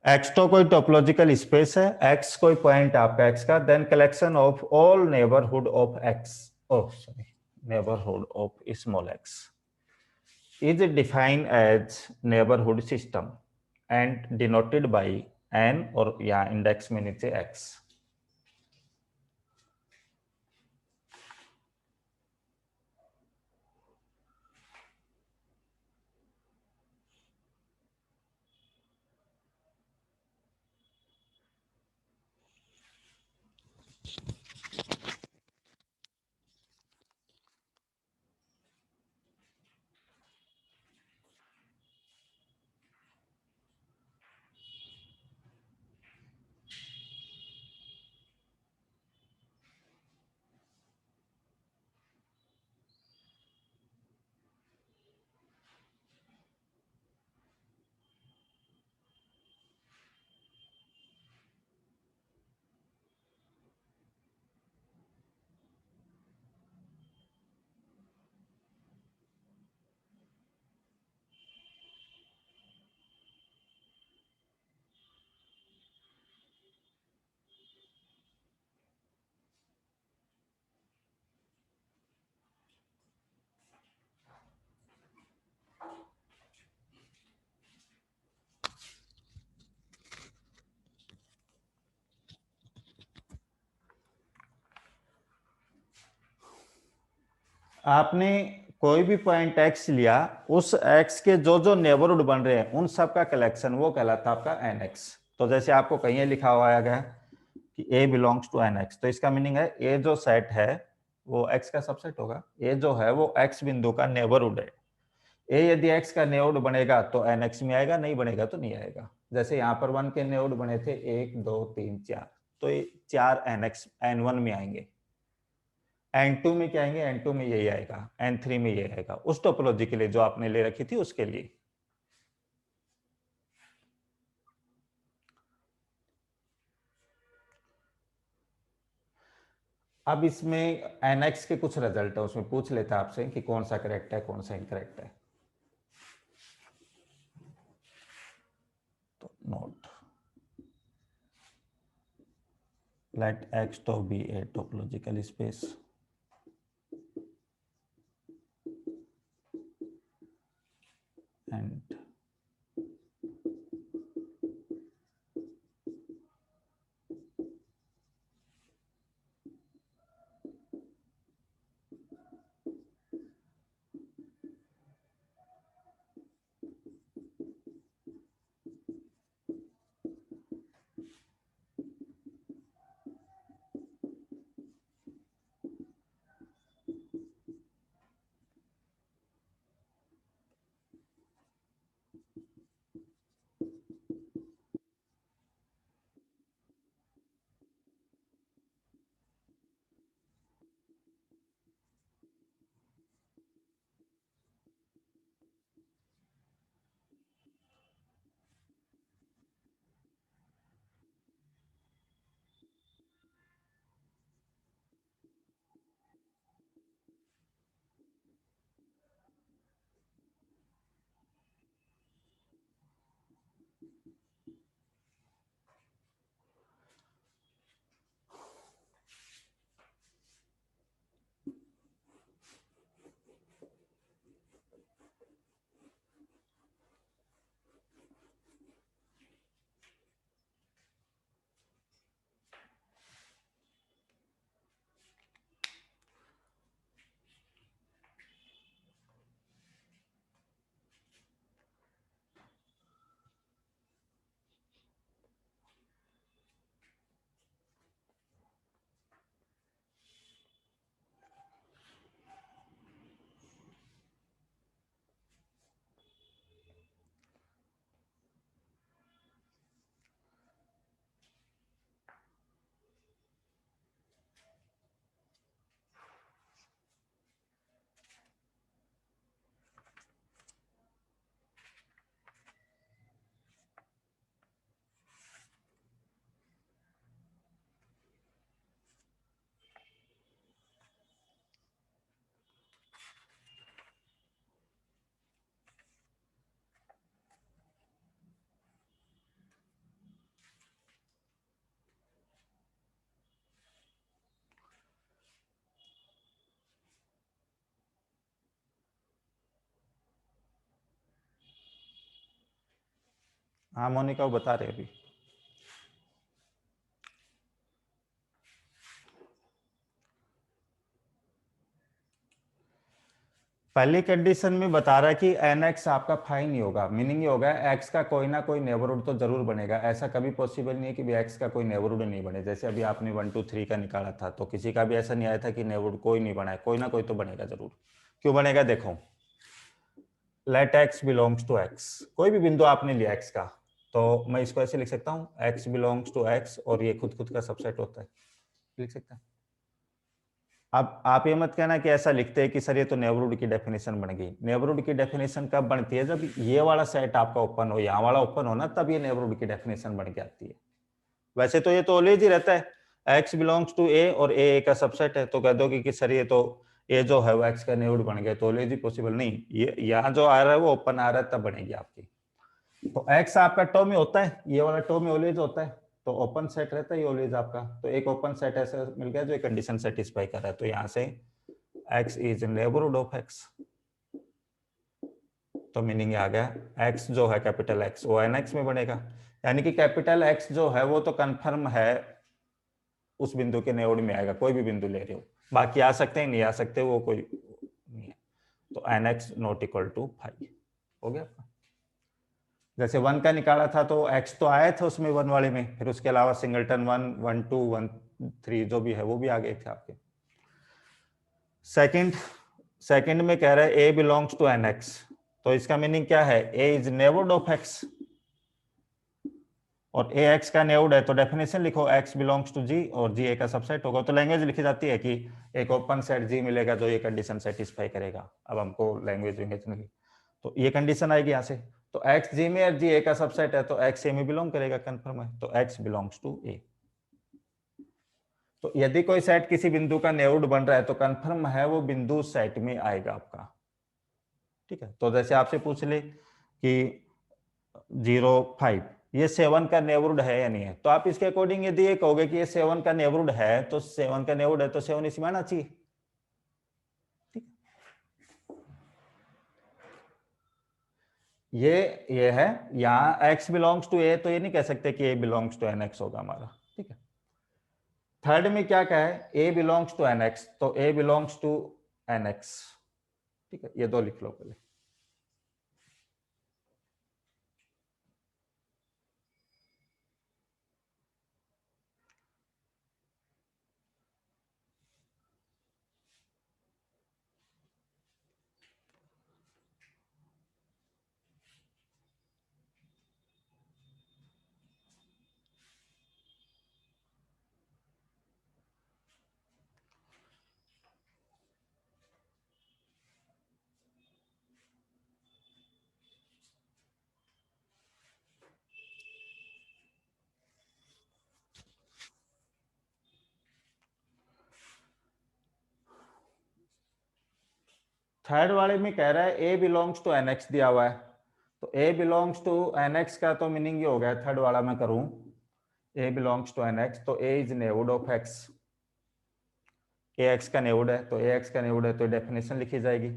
X तो कोई टोपोलॉजिकल स्पेस है, X कोई पॉइंट आपका X का, then collection of all neighbourhood of X, oh sorry, neighborhood of small x is defined as neighborhood system and denoted by n, और यहाँ index में नीचे x। आपने कोई भी पॉइंट एक्स लिया, उस एक्स के जो जो नेबरहुड बन रहे हैं उन सब का कलेक्शन वो कहलाता है आपका एन एक्स। तो जैसे आपको कहीं लिखा हुआ गया कि ए बिलोंग्स टू एन एक्स, तो इसका मीनिंग है ए जो सेट है वो एक्स का सबसेट होगा। ए जो है वो एक्स बिंदु का नेबरहुड है। ए यदि एक्स का नेबरहुड बनेगा तो एन एक्स में आएगा, नहीं बनेगा तो नहीं आएगा। जैसे यहाँ पर 1 के नेबरहुड बने थे 1 2 3 4, तो ये 4 एन एक्स N1 में आएंगे। N2 में क्या आएंगे? N2 में यही आएगा, N3 में यही आएगा, उस टोपोलॉजी के लिए जो आपने ले रखी थी उसके लिए। अब इसमें NX के कुछ रिजल्ट है, उसमें पूछ लेता है आपसे कि कौन सा करेक्ट है कौन सा इनकरेक्ट है। तो note let X to be a topological space and हाँ मोनिका वो बता रहे अभी। पहली कंडीशन में बता रहा है कि एन एक्स आपका फाइन ही होगा, मीनिंग ये होगा एक्स का कोई ना कोई नेबरहुड तो जरूर बनेगा। ऐसा कभी पॉसिबल नहीं है कि भी एक्स का कोई नेबरहुड नहीं बने। जैसे अभी आपने 1 2 3 का निकाला था तो किसी का भी ऐसा नहीं आया था कि नेबरहुड कोई नहीं बना है, कोई ना कोई तो बनेगा जरूर। क्यों बनेगा? देखो, let x belongs to x, कोई भी बिंदु आपने लिया एक्स का, तो मैं इसको ऐसे लिख सकता हूँ एक्स बिलोंग्स टू एक्स, और ये खुद खुद का सबसेट होता है, लिख सकता है। अब आप ये मत कहना कि ऐसा लिखते हैं कि सर ये तो नेबरहुड की डेफिनेशन बन गई। नेबरहुड की डेफिनेशन कब बनती है? जब ये वाला सेट आपका ओपन हो, यहाँ वाला ओपन हो ना, तब ये नेबरहुड की डेफिनेशन बन के आती है। वैसे तो ये तो ऑलवेज ही रहता है एक्स बिलोंग्स टू ए और ए का सबसेट है, तो कह दो कि सर ये तो ए जो है वो एक्स का नेबरहुड बन गया, तो ऑलवेज ही पॉसिबल नहीं। ये यहाँ जो आ रहा है वो ओपन आ रहा है तब बनेगी आपकी। तो एक्स आपका टर्म में होता है, ये वाला टर्म में ऑलवेज होता है, तो ओपन सेट रहता है ऑलवेज आपका। तो एक ओपन सेट ऐसा मिल गया जो एक कंडीशन सेटिस्फाई कर रहा है, तो यहाँ से x is neighbourhood of x, तो मीनिंग आ गया x जो है कैपिटल X वो NX में बनेगा। यानी कि कैपिटल X जो है वो तो कंफर्म है उस बिंदु के नेबरहुड में आएगा, कोई भी बिंदु ले रहे हो। बाकी आ सकते हैं नहीं आ सकते वो कोई तो nx नॉट इक्वल टू 5 हो गया आपका। जैसे 1 का निकाला था तो x तो आया था उसमें 1 वाले में, फिर उसके अलावा सिंगलटन 1, 1, 2, 1, 3 जो भी है वो भी आ गए थे आपके। सेकंड में कह रहा है a बिलोंग्स टू nx, तो इसका मीनिंग क्या है, a is neighbourhood of x, और a x का नेबरहुड है तो डेफिनेशन लिखो x बिलोंग्स टू g और g a का सबसेट होगा। तो लैंग्वेज लिखी जाती है कि एक ओपन सेट g मिलेगा जो ये कंडीशन सेटिस्फाई करेगा। अब हमको लैंग्वेज की तो ये कंडीशन आएगी यहाँ से, तो x g में और g a का सबसेट है तो x a में बिलोंग करेगा, कंफर्म है, तो x बिलोंग्स टू a। तो यदि कोई सेट किसी बिंदु का नेबरहुड बन रहा है तो कंफर्म है वो बिंदु सेट में आएगा आपका, ठीक है। तो जैसे आपसे पूछ ले कि 0, 5 ये 7 का नेबरहुड है या नहीं है, तो आप इसके अकॉर्डिंग यदि ये कहोगे कि ये 7 का नेबरहुड है तो 7 का नेबरहुड है तो 7 इसमें आना चाहिए, ठीक। ये है यहाँ x बिलोंग्स टू a, तो ये नहीं कह सकते कि a बिलोंग्स टू nx होगा हमारा, ठीक है। थर्ड में क्या कहा है, a बिलोंग्स टू nx, तो a बिलोंग्स टू nx, ठीक है, ये दो लिख लो पहले। थर्ड वाले में कह रहा है a बिलोंग्स टू nx दिया हुआ है, तो a बिलोंग्स टू nx का तो मीनिंग ये हो गया, थर्ड वाला मैं करूं a बिलोंग्स टू nx, तो a is neighbourhood of x, ax का नेबरहुड है तो ax का नेबरहुड है तो डेफिनेशन लिखी जाएगी,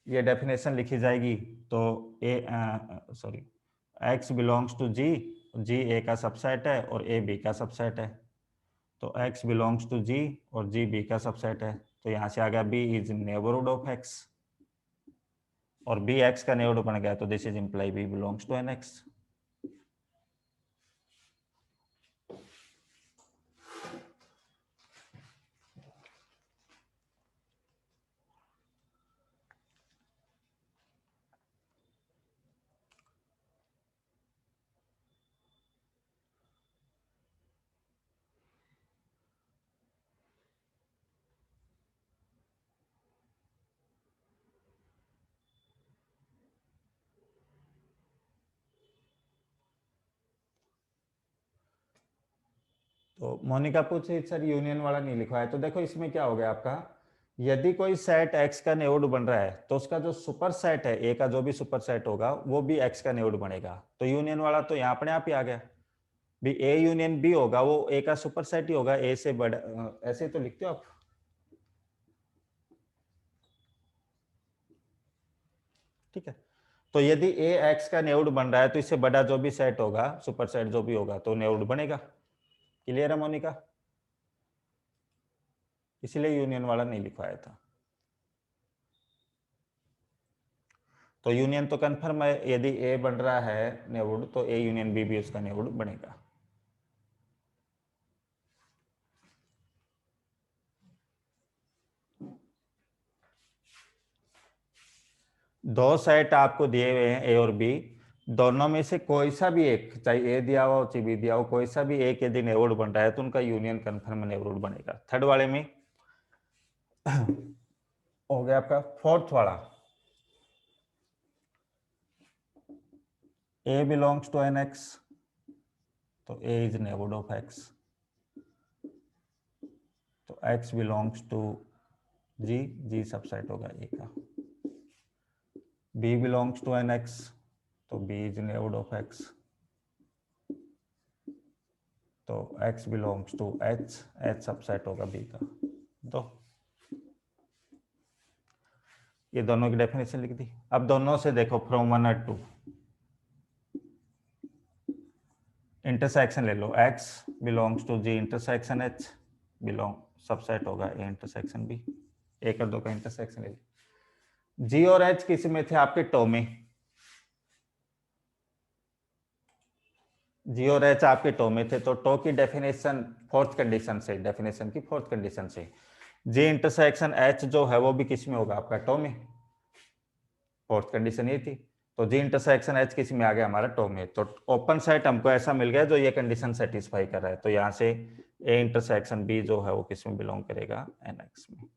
ये डेफिनेशन लिखी जाएगी, तो x belongs to g, g a का सबसेट है और a b का सबसेट है, तो x बिलोंग्स टू g और g b का सबसेट है, तो यहाँ से आ गया b is neighbourhood of x, और b x का नेबरहुड बन गया, तो this is imply b belongs to nx। तो मोनिका पूछे सर यूनियन वाला नहीं लिखा है, तो देखो इसमें क्या हो गया आपका, यदि कोई सेट x का नेबरहुड बन रहा है तो उसका जो सुपर सेट है a का, जो भी सुपर सेट होगा वो भी x का नेबरहुड बनेगा, तो यूनियन वाला तो यहाँ अपने आप ही आ गया, भी a यूनियन b होगा वो a का सुपर सेट ही होगा, a से बड़ा, ऐसे तो लिखते हो आप, ठीक है। तो यदि a x का नेबरहुड बन रहा है तो इससे बड़ा जो भी सेट होगा, सुपर सेट जो भी होगा, तो नेबरहुड बनेगा। क्लियर है मोनिका, इसलिए यूनियन वाला नहीं लिखवाया था। तो यूनियन तो कंफर्म है, यदि ए बन रहा है नेबरहुड तो ए यूनियन बी भी उसका नेबरहुड बनेगा। दो सेट आपको दिए हुए हैं ए और बी, दोनों में से कोई सा भी एक, चाहे ए दिया हो चाहे बी दिया हो, कोई सा भी एक यदि नेबरहुड बन रहा है तो उनका यूनियन कंफर्म नेबरहुड बनेगा। थर्ड वाले में हो गया आपका। फोर्थ वाला, ए बिलोंग्स टू nx, तो a is neighbourhood of x, तो x belongs to g, g subset होगा a का। b बिलोंग्स टू nx, तो b is neighbourhood of x, तो x belongs to h, h subset होगा b का। तो ये दोनों की डेफिनेशन लिख दी। अब दोनों से देखो फ्रॉम 1 और 2, इंटरसेक्शन ले लो, x belongs to g intersection h belong subset होगा a इंटरसेक्शन b, एक और दो का इंटरसेक्शन ले लो। जी और एच किस में थे आपके? टो में। जी और एच आपके टो में थे, तो टो की डेफिनेशन फोर्थ कंडीशन से, डेफिनेशन की फोर्थ कंडीशन से जी इंटरसेक्शन एच जो है वो भी किस में होगा? आपका टो में। फोर्थ कंडीशन ये थी। तो जी इंटरसेक्शन एच किस में आ गया? हमारा टो में। तो ओपन सेट हमको ऐसा मिल गया जो ये कंडीशन सेटिस्फाई कर रहा है। तो यहाँ से ए इंटरसेक्शन बी जो है वो किस में बिलोंग करेगा? एन एक्स में।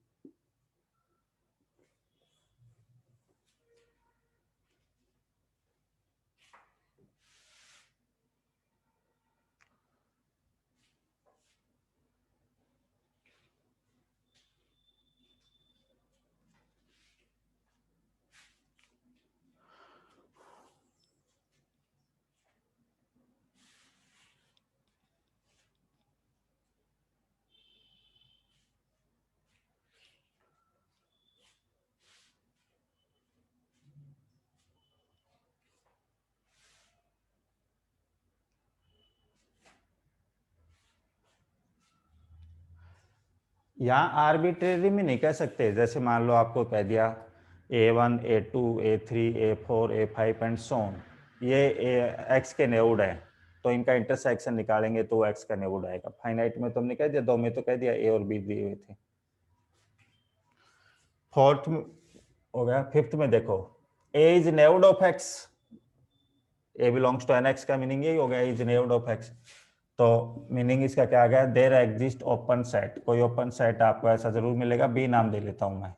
यहाँ आर्बिट्रेरी में नहीं कह सकते। जैसे मान लो आपको कह दिया A1 A2 A3 A4 A5 and so on, ये एक्स के नेबरहुड है, तो इनका इंटरसेक्शन निकालेंगे तो एक्स का नेबरहुड आएगा। फाइनाइट में तो हमने कह दिया, दो में तो कह दिया ए और बी दिए हुए थे। फोर्थ में हो गया। फिफ्थ में देखो, A is neighbourhood of X, A belongs to N X का मीनिंग यही हो गया, इज नेबरहुड ऑफ एक्स। तो मीनिंग इसका क्या आ गया? देयर एग्जिस्ट ओपन सेट, कोई ओपन सेट आपको ऐसा जरूर मिलेगा, बी नाम दे लेता हूं मैं,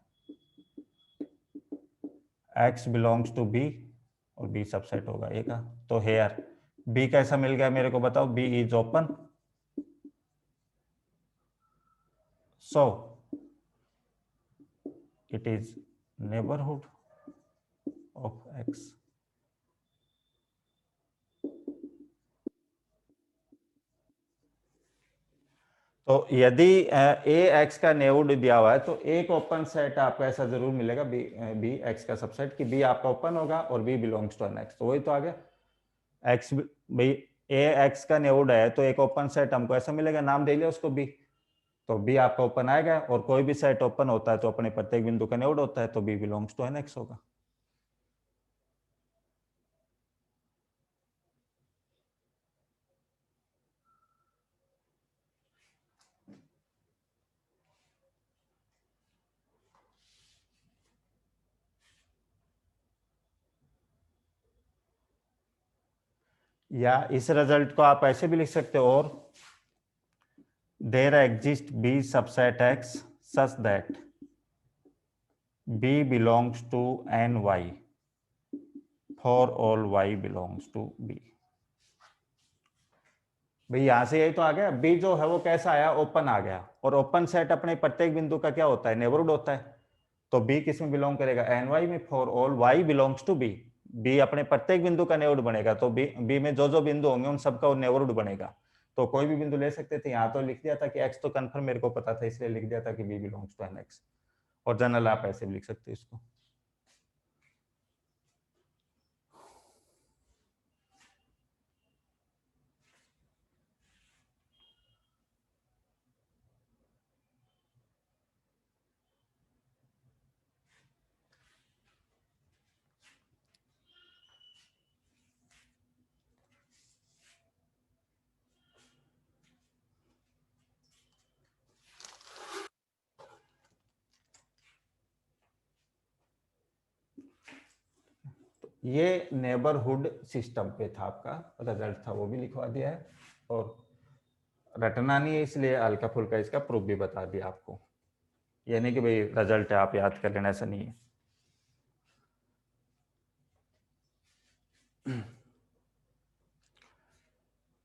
एक्स बिलोंग्स टू बी, और बी सबसेट होगा ए का। तो हेयर बी कैसा मिल गया मेरे को बताओ? B is open, so it is neighbourhood of x. तो यदि ए एक्स का नेबरहुड दिया हुआ है तो एक ओपन सेट आपको ऐसा जरूर मिलेगा, बी बी एक्स का सबसेट, कि बी आपका ओपन होगा और B belongs to N x. तो वही तो आ गया। एक्स भाई, ए एक्स का नेबरहुड है तो एक ओपन सेट हमको ऐसा मिलेगा, नाम दे लिया उसको बी, तो बी आपका ओपन आएगा। और कोई भी सेट ओपन होता है तो अपने प्रत्येक बिंदु का नेबरहुड होता है, तो B belongs to N x होगा। या इस रिजल्ट को आप ऐसे भी लिख सकते हो, और there exist B subset x such that B belongs to N y for all y belongs to B. भाई यहां से यही तो आ गया, बी जो है वो कैसा आया? ओपन आ गया। और ओपन सेट अपने प्रत्येक बिंदु का क्या होता है? नेबरहुड होता है। तो बी किस में बिलोंग करेगा? एन वाई में, for all y belongs to B. B अपने प्रत्येक बिंदु का नेबरहुड बनेगा, तो बी में जो जो बिंदु होंगे उन सबका नेबरहुड बनेगा। तो कोई भी बिंदु ले सकते थे। यहाँ तो लिख दिया था कि एक्स तो कंफर्म मेरे को पता था, इसलिए लिख दिया था कि B belongs to N x. और जनरल आप ऐसे भी लिख सकते हो इसको। ये नेबरहुड सिस्टम पे था, आपका रिजल्ट था, वो भी लिखवा दिया है। और रटना नहीं है, इसलिए हल्का फुल्का इसका प्रूफ भी बता दिया आपको। ये नहीं कि भाई रिजल्ट है आप याद कर लेना, ऐसा नहीं है।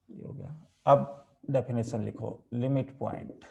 ये हो गया। अब डेफिनेशन लिखो, लिमिट पॉइंट।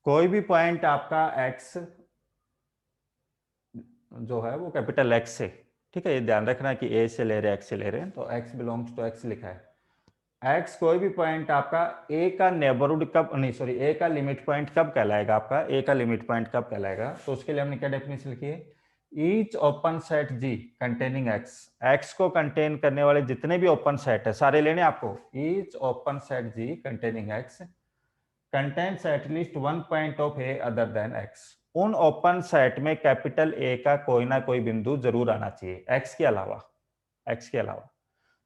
कोई भी पॉइंट आपका एक्स जो है वो कैपिटल एक्स से, ठीक है, ये ध्यान रखना कि ए से ले रहे हैं, एक्स से ले रहे हैं, तो एक्स बिलोंग्स टू एक्स लिखा है। एक्स कोई भी पॉइंट आपका ए का नेबरहुड कब, नहीं सॉरी, ए का लिमिट पॉइंट कब कहलाएगा, आपका ए का लिमिट पॉइंट कब कहलाएगा, तो उसके लिए हमने क्या डेफिनेशन लिखी है, each open set G containing x, x को कंटेन करने वाले जितने भी ओपन सेट है सारे लेने आपको, each open set G containing x contains at least one point of A other than x, उन ओपन सेट में कैपिटल ए का कोई ना कोई बिंदु जरूर आना चाहिए एक्स के अलावा, एक्स के अलावा।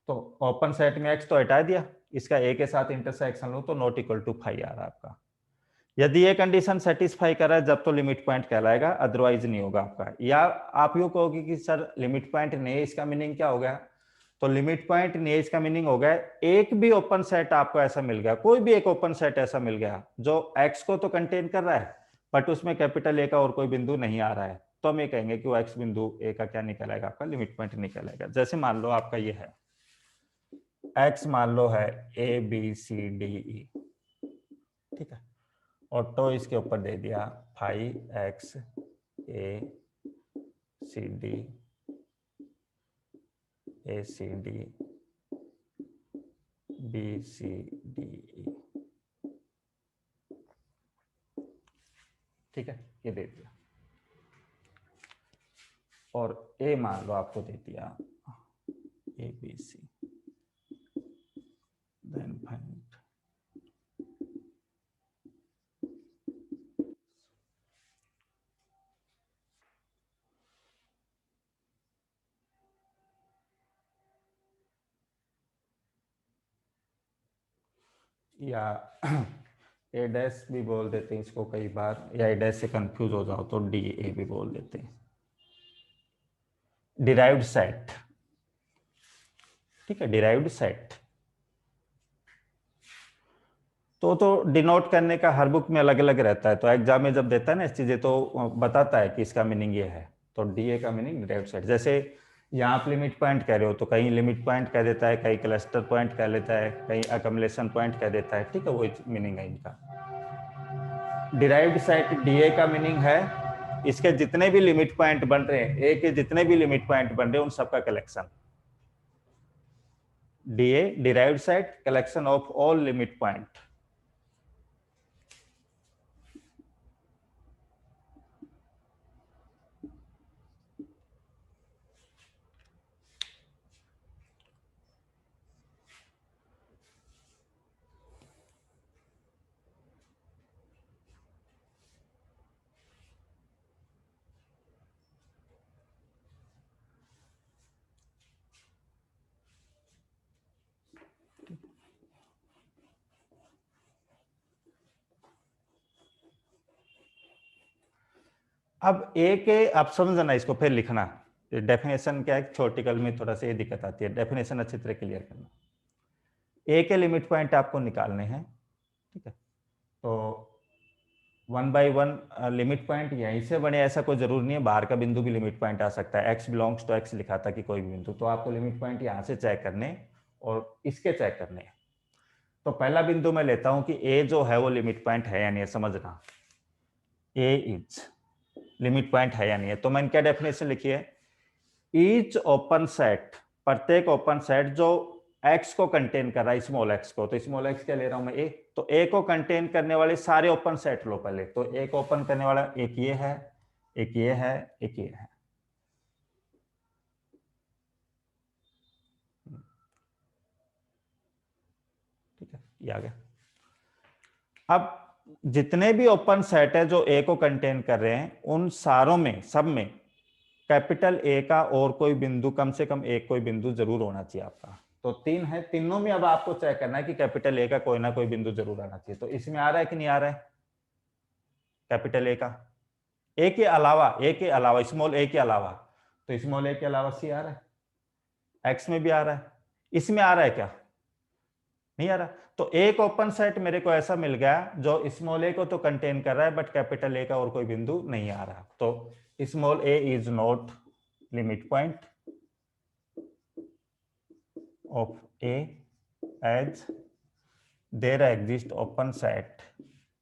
तो ओपन सेट में एक्स तो हटा दिया, इसका ए के साथ इंटरसेक्शन लो तो नॉट इक्वल टू फाइव आ रहा है आपका। यदि ये कंडीशन सेटिस्फाई कर रहा है जब तो लिमिट पॉइंट कहलाएगा, अदरवाइज नहीं होगा आपका। या आप यूं कहोगे कि सर लिमिट पॉइंट नहीं, इसका मीनिंग क्या हो गया, तो लिमिट पॉइंट नहीं, इसका मीनिंग हो गया एक भी ओपन सेट आपको ऐसा मिल गया, कोई भी एक ओपन सेट ऐसा मिल गया जो एक्स को तो कंटेन कर रहा है बट उसमें कैपिटल ए का और कोई बिंदु नहीं आ रहा है, तो हम ये कहेंगे कि वो एक्स बिंदु ए का क्या निकलेगा, आपका लिमिट पॉइंट निकलेगा। जैसे मान लो आपका ये है एक्स, मान लो है ए बी सी डी ई, ठीक है, और तो इसके ऊपर दे दिया five X A C D, A C D B C D E, ठीक है, ये दे दिया, और ए मान लो आपको दे दिया A B C, then find या ए डैश भी बोल देते हैं इसको कई बार, या ए डैश से कंफ्यूज हो जाओ तो डी ए भी बोल देते हैं। डिराइव्ड सेट, ठीक है, डिराइव्ड सेट। तो डिनोट करने का हर बुक में अलग अलग रहता है, तो एग्जाम में जब देता है ना इस चीजें तो बताता है कि इसका मीनिंग ये है। तो डीए का मीनिंग डिराइव्ड सेट। जैसे यहाँ आप लिमिट पॉइंट कह रहे हो तो कहीं लिमिट पॉइंट कह देता है, कहीं क्लस्टर पॉइंट कह लेता है, कहीं अकमलेशन पॉइंट कह देता है, ठीक है, वो मीनिंग है इनका। डिराइव्ड सेट डीए का मीनिंग है इसके जितने भी लिमिट पॉइंट बन रहे हैं, ए के जितने भी लिमिट पॉइंट बन रहे हैं उन सबका collection. DA derived set collection of all limit point. अब ए के आप समझना, इसको फिर लिखना। डेफिनेशन क्या है, थ्योरेटिकल में थोड़ा सा ये दिक्कत आती है, डेफिनेशन अच्छी तरह क्लियर करना। ए के लिमिट पॉइंट आपको निकालने हैं, ठीक है। तो 1 by 1 लिमिट पॉइंट यहीं से बने ऐसा कोई जरूर नहीं है, बाहर का बिंदु भी लिमिट पॉइंट आ सकता है। x बिलोंग्स टू x लिखा था कि कोई भी बिंदु, तो आपको लिमिट पॉइंट यहाँ से चेक करने और इसके चेक करने हैं। तो पहला बिंदु मैं लेता हूं कि a जो है वो लिमिट पॉइंट है या नहीं है, समझना a इज लिमिट पॉइंट है या नहीं है। तो मैंने क्या डेफिनेशन लिखी है, ईच ओपन सेट, प्रत्येक ओपन सेट जो x को कंटेन कर रहा है, स्मॉल x को, तो स्मॉल x क्या ले रहा हूं मैं a, तो a को कंटेन करने वाले सारे ओपन सेट लो पहले। तो a को ओपन करने वाला एक ये है, एक ये है, एक ये है, ठीक है, ये आ गया। अब जितने भी ओपन सेट है जो a को कंटेन कर रहे हैं उन सारों में, सब में कैपिटल A का और कोई बिंदु, कम से कम एक कोई बिंदु जरूर होना चाहिए आपका। तो 3 है, तीनों में अब आपको चेक करना है कि कैपिटल A का कोई ना कोई बिंदु जरूर आना चाहिए। तो इसमें आ रहा है कि नहीं आ रहा है कैपिटल A का, A के अलावा, A के अलावा, स्मॉल a के अलावा, तो स्मॉल a के अलावा C आ रहा है, X में भी आ रहा है, इसमें आ रहा है क्या, नहीं आ रहा। तो एक ओपन सेट मेरे को ऐसा मिल गया जो स्मॉल a को तो कंटेन कर रहा है बट कैपिटल A का और कोई बिंदु नहीं आ रहा। तो small a is not limit point of a as there exist open set.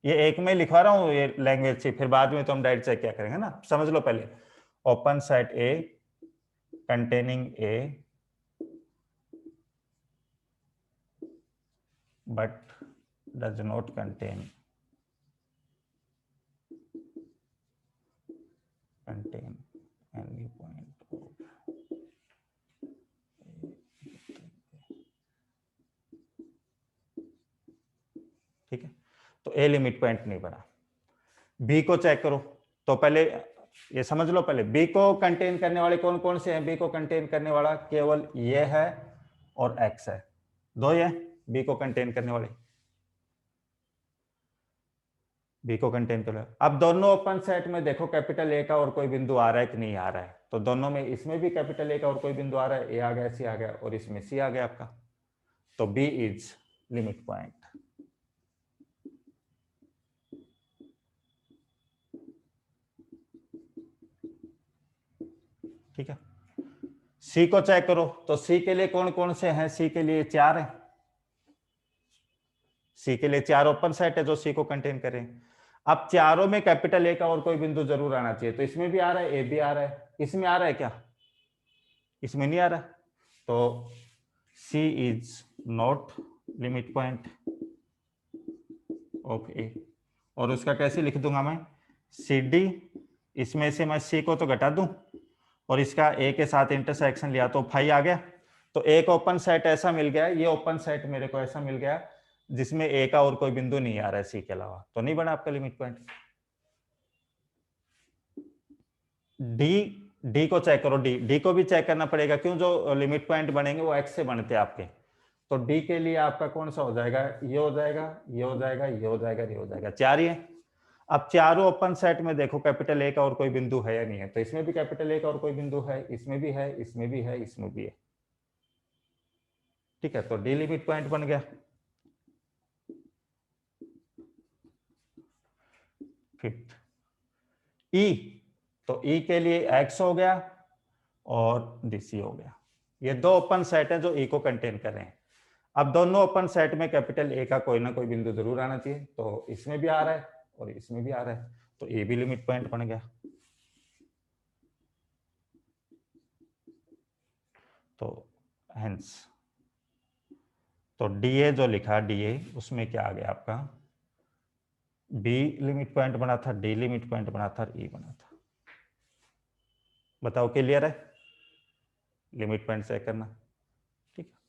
ये एक में लिखवा रहा हूं ये लैंग्वेज से, फिर बाद में तो हम डायरेक्ट चेक क्या करेंगे ना, समझ लो पहले। Open set a containing a but does not contain any point of ठीक है। तो ए लिमिट पॉइंट नहीं बना। बी को चेक करो, तो पहले ये समझ लो, पहले बी को कंटेन करने वाले कौन कौन से हैं। बी को कंटेन करने वाला केवल ये है और एक्स है, दो ये बी को कंटेन करने वाले, बी को कंटेन कर। अब दोनों ओपन सेट में देखो कैपिटल ए का और कोई बिंदु आ रहा है कि नहीं आ रहा है। तो दोनों में, इसमें भी कैपिटल ए का और कोई बिंदु आ रहा है, ए आ गया, सी आ गया, और इसमें सी आ गया आपका। तो बी इज लिमिट पॉइंट। ठीक है, सी को चेक करो, तो सी के लिए कौन कौन से हैं। सी के लिए 4 है, सी के लिए 4 ओपन सेट है जो सी को कंटेन करें। अब चारों में कैपिटल ए का और कोई बिंदु जरूर आना चाहिए। तो इसमें भी आ रहा है, ए भी आ रहा है, इसमें आ रहा है क्या, इसमें नहीं आ रहा। तो C is not limit point of A. और उसका कैसे लिख दूंगा मैं, सी डी, इसमें से मैं सी को तो घटा दूं और इसका ए के साथ इंटरसेक्शन लिया तो फाई आ गया। तो एक ओपन सेट ऐसा मिल गया, ये ओपन सेट मेरे को ऐसा मिल गया जिसमें ए का और कोई बिंदु नहीं आ रहा है सी के अलावा, तो नहीं बना आपका लिमिट पॉइंट। डी, डी को चेक करो, डी, डी को भी चेक करना पड़ेगा, क्यों, जो लिमिट पॉइंट बनेंगे वो एक्स से बनते हैं आपके। तो डी के लिए आपका कौन सा हो जाएगा, ये हो जाएगा, ये हो जाएगा, ये हो जाएगा, ये हो जाएगा, 4 ही है। अब चारों ओपन सेट में देखो कैपिटल ए का और कोई बिंदु है या नहीं है, तो इसमें भी कैपिटल ए का और कोई बिंदु है, इसमें भी है, इसमें भी है, इसमें भी है। ठीक है, तो डी लिमिट पॉइंट बन गया। फिफ्थ ई, तो ई के लिए एक्स हो गया और डीसी हो गया। ये दो ओपन सेट है जो ई को कंटेन कर रहे हैं। अब दोनों ओपन सेट में कैपिटल ए का कोई ना कोई बिंदु जरूर आना चाहिए, तो इसमें भी आ रहा है और इसमें भी आ रहा है, तो ए भी लिमिट पॉइंट बन गया। तो हेंस तो डीए जो लिखा डीए, उसमें क्या आ गया आपका, बी लिमिट पॉइंट बना था, डी लिमिट पॉइंट बना था, ई बना था। बताओ क्लियर है? लिमिट पॉइंट चेक करना। ठीक है,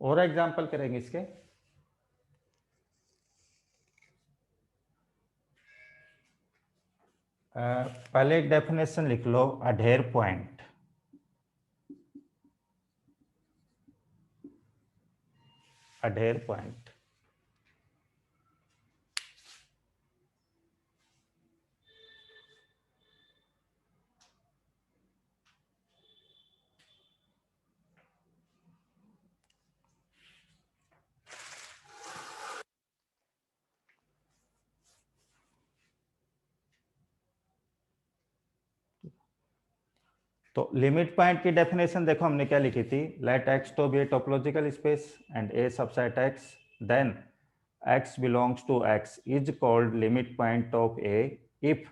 और एग्जांपल करेंगे इसके। पहले एक डेफिनेशन लिख लो, अढेर पॉइंट। अढेर पॉइंट तो लिमिट पॉइंट की डेफिनेशन देखो हमने क्या लिखी थी, let x to be a topological space and a subset x, then x belongs to x is called limit point of A if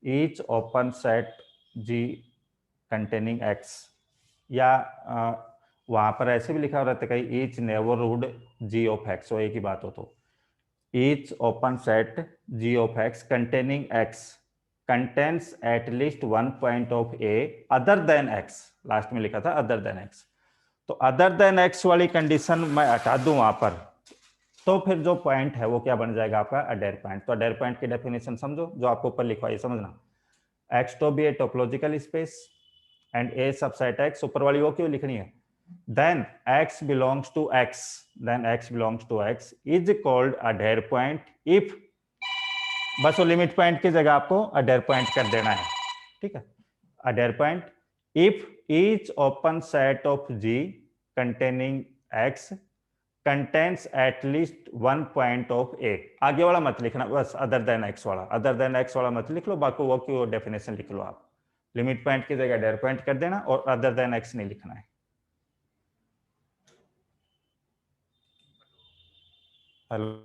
each open set G containing x, या वहां पर ऐसे भी लिखा रहता है कहीं each neighborhood G of x, तो एक ही बात हो, तो each open set G of x containing x contains at least one point of A other than x, last में लिखा था other than x, तो other than x वाली कंडीशन मैं हटा दूं वहां पर, तो फिर जो पॉइंट है वो क्या बन जाएगा आपका, अडेर पॉइंट। तो अडेर पॉइंट की डेफिनेशन समझो जो आपको ऊपर लिखवा है, समझना, x to be a topological space and a subset x, ऊपर वाली वो क्यों लिखनी है, then x belongs to x, then x belongs to x is called adherent point if, बस वो लिमिट पॉइंट की जगह आपको अडेर पॉइंट कर देना है। ठीक है, adherent point if each open set of G containing X contents at least one point of A, आगे वाला मत लिखना, बस अदर देन एक्स वाला, अदर देन एक्स वाला मत लिख लो, बाकी वो की डेफिनेशन लिख लो आप, लिमिट पॉइंट की जगह अडेर पॉइंट कर देना और अदर देन एक्स नहीं लिखना है। हेलो,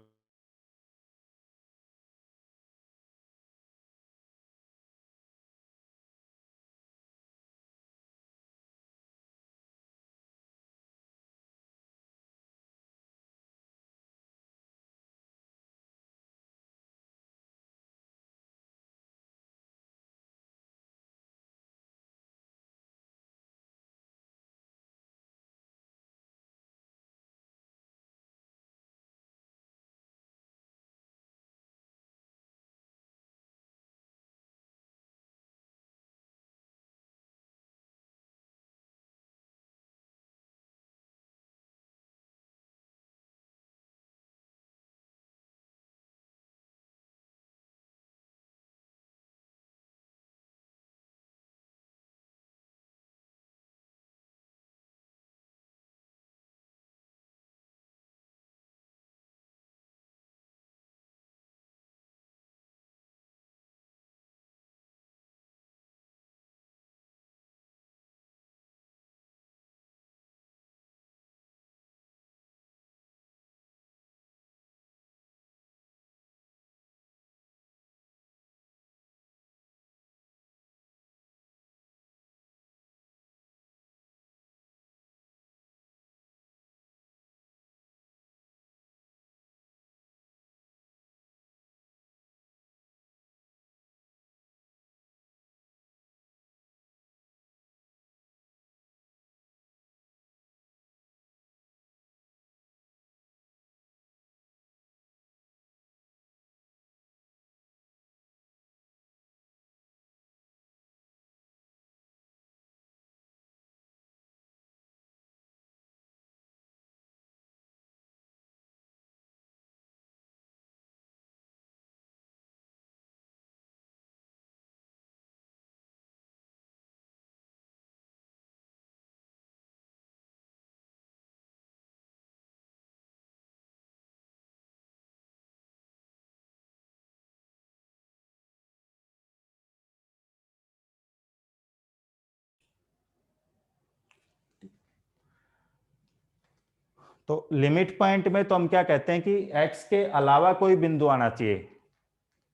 तो लिमिट पॉइंट में तो हम क्या कहते हैं कि एक्स के अलावा कोई बिंदु आना चाहिए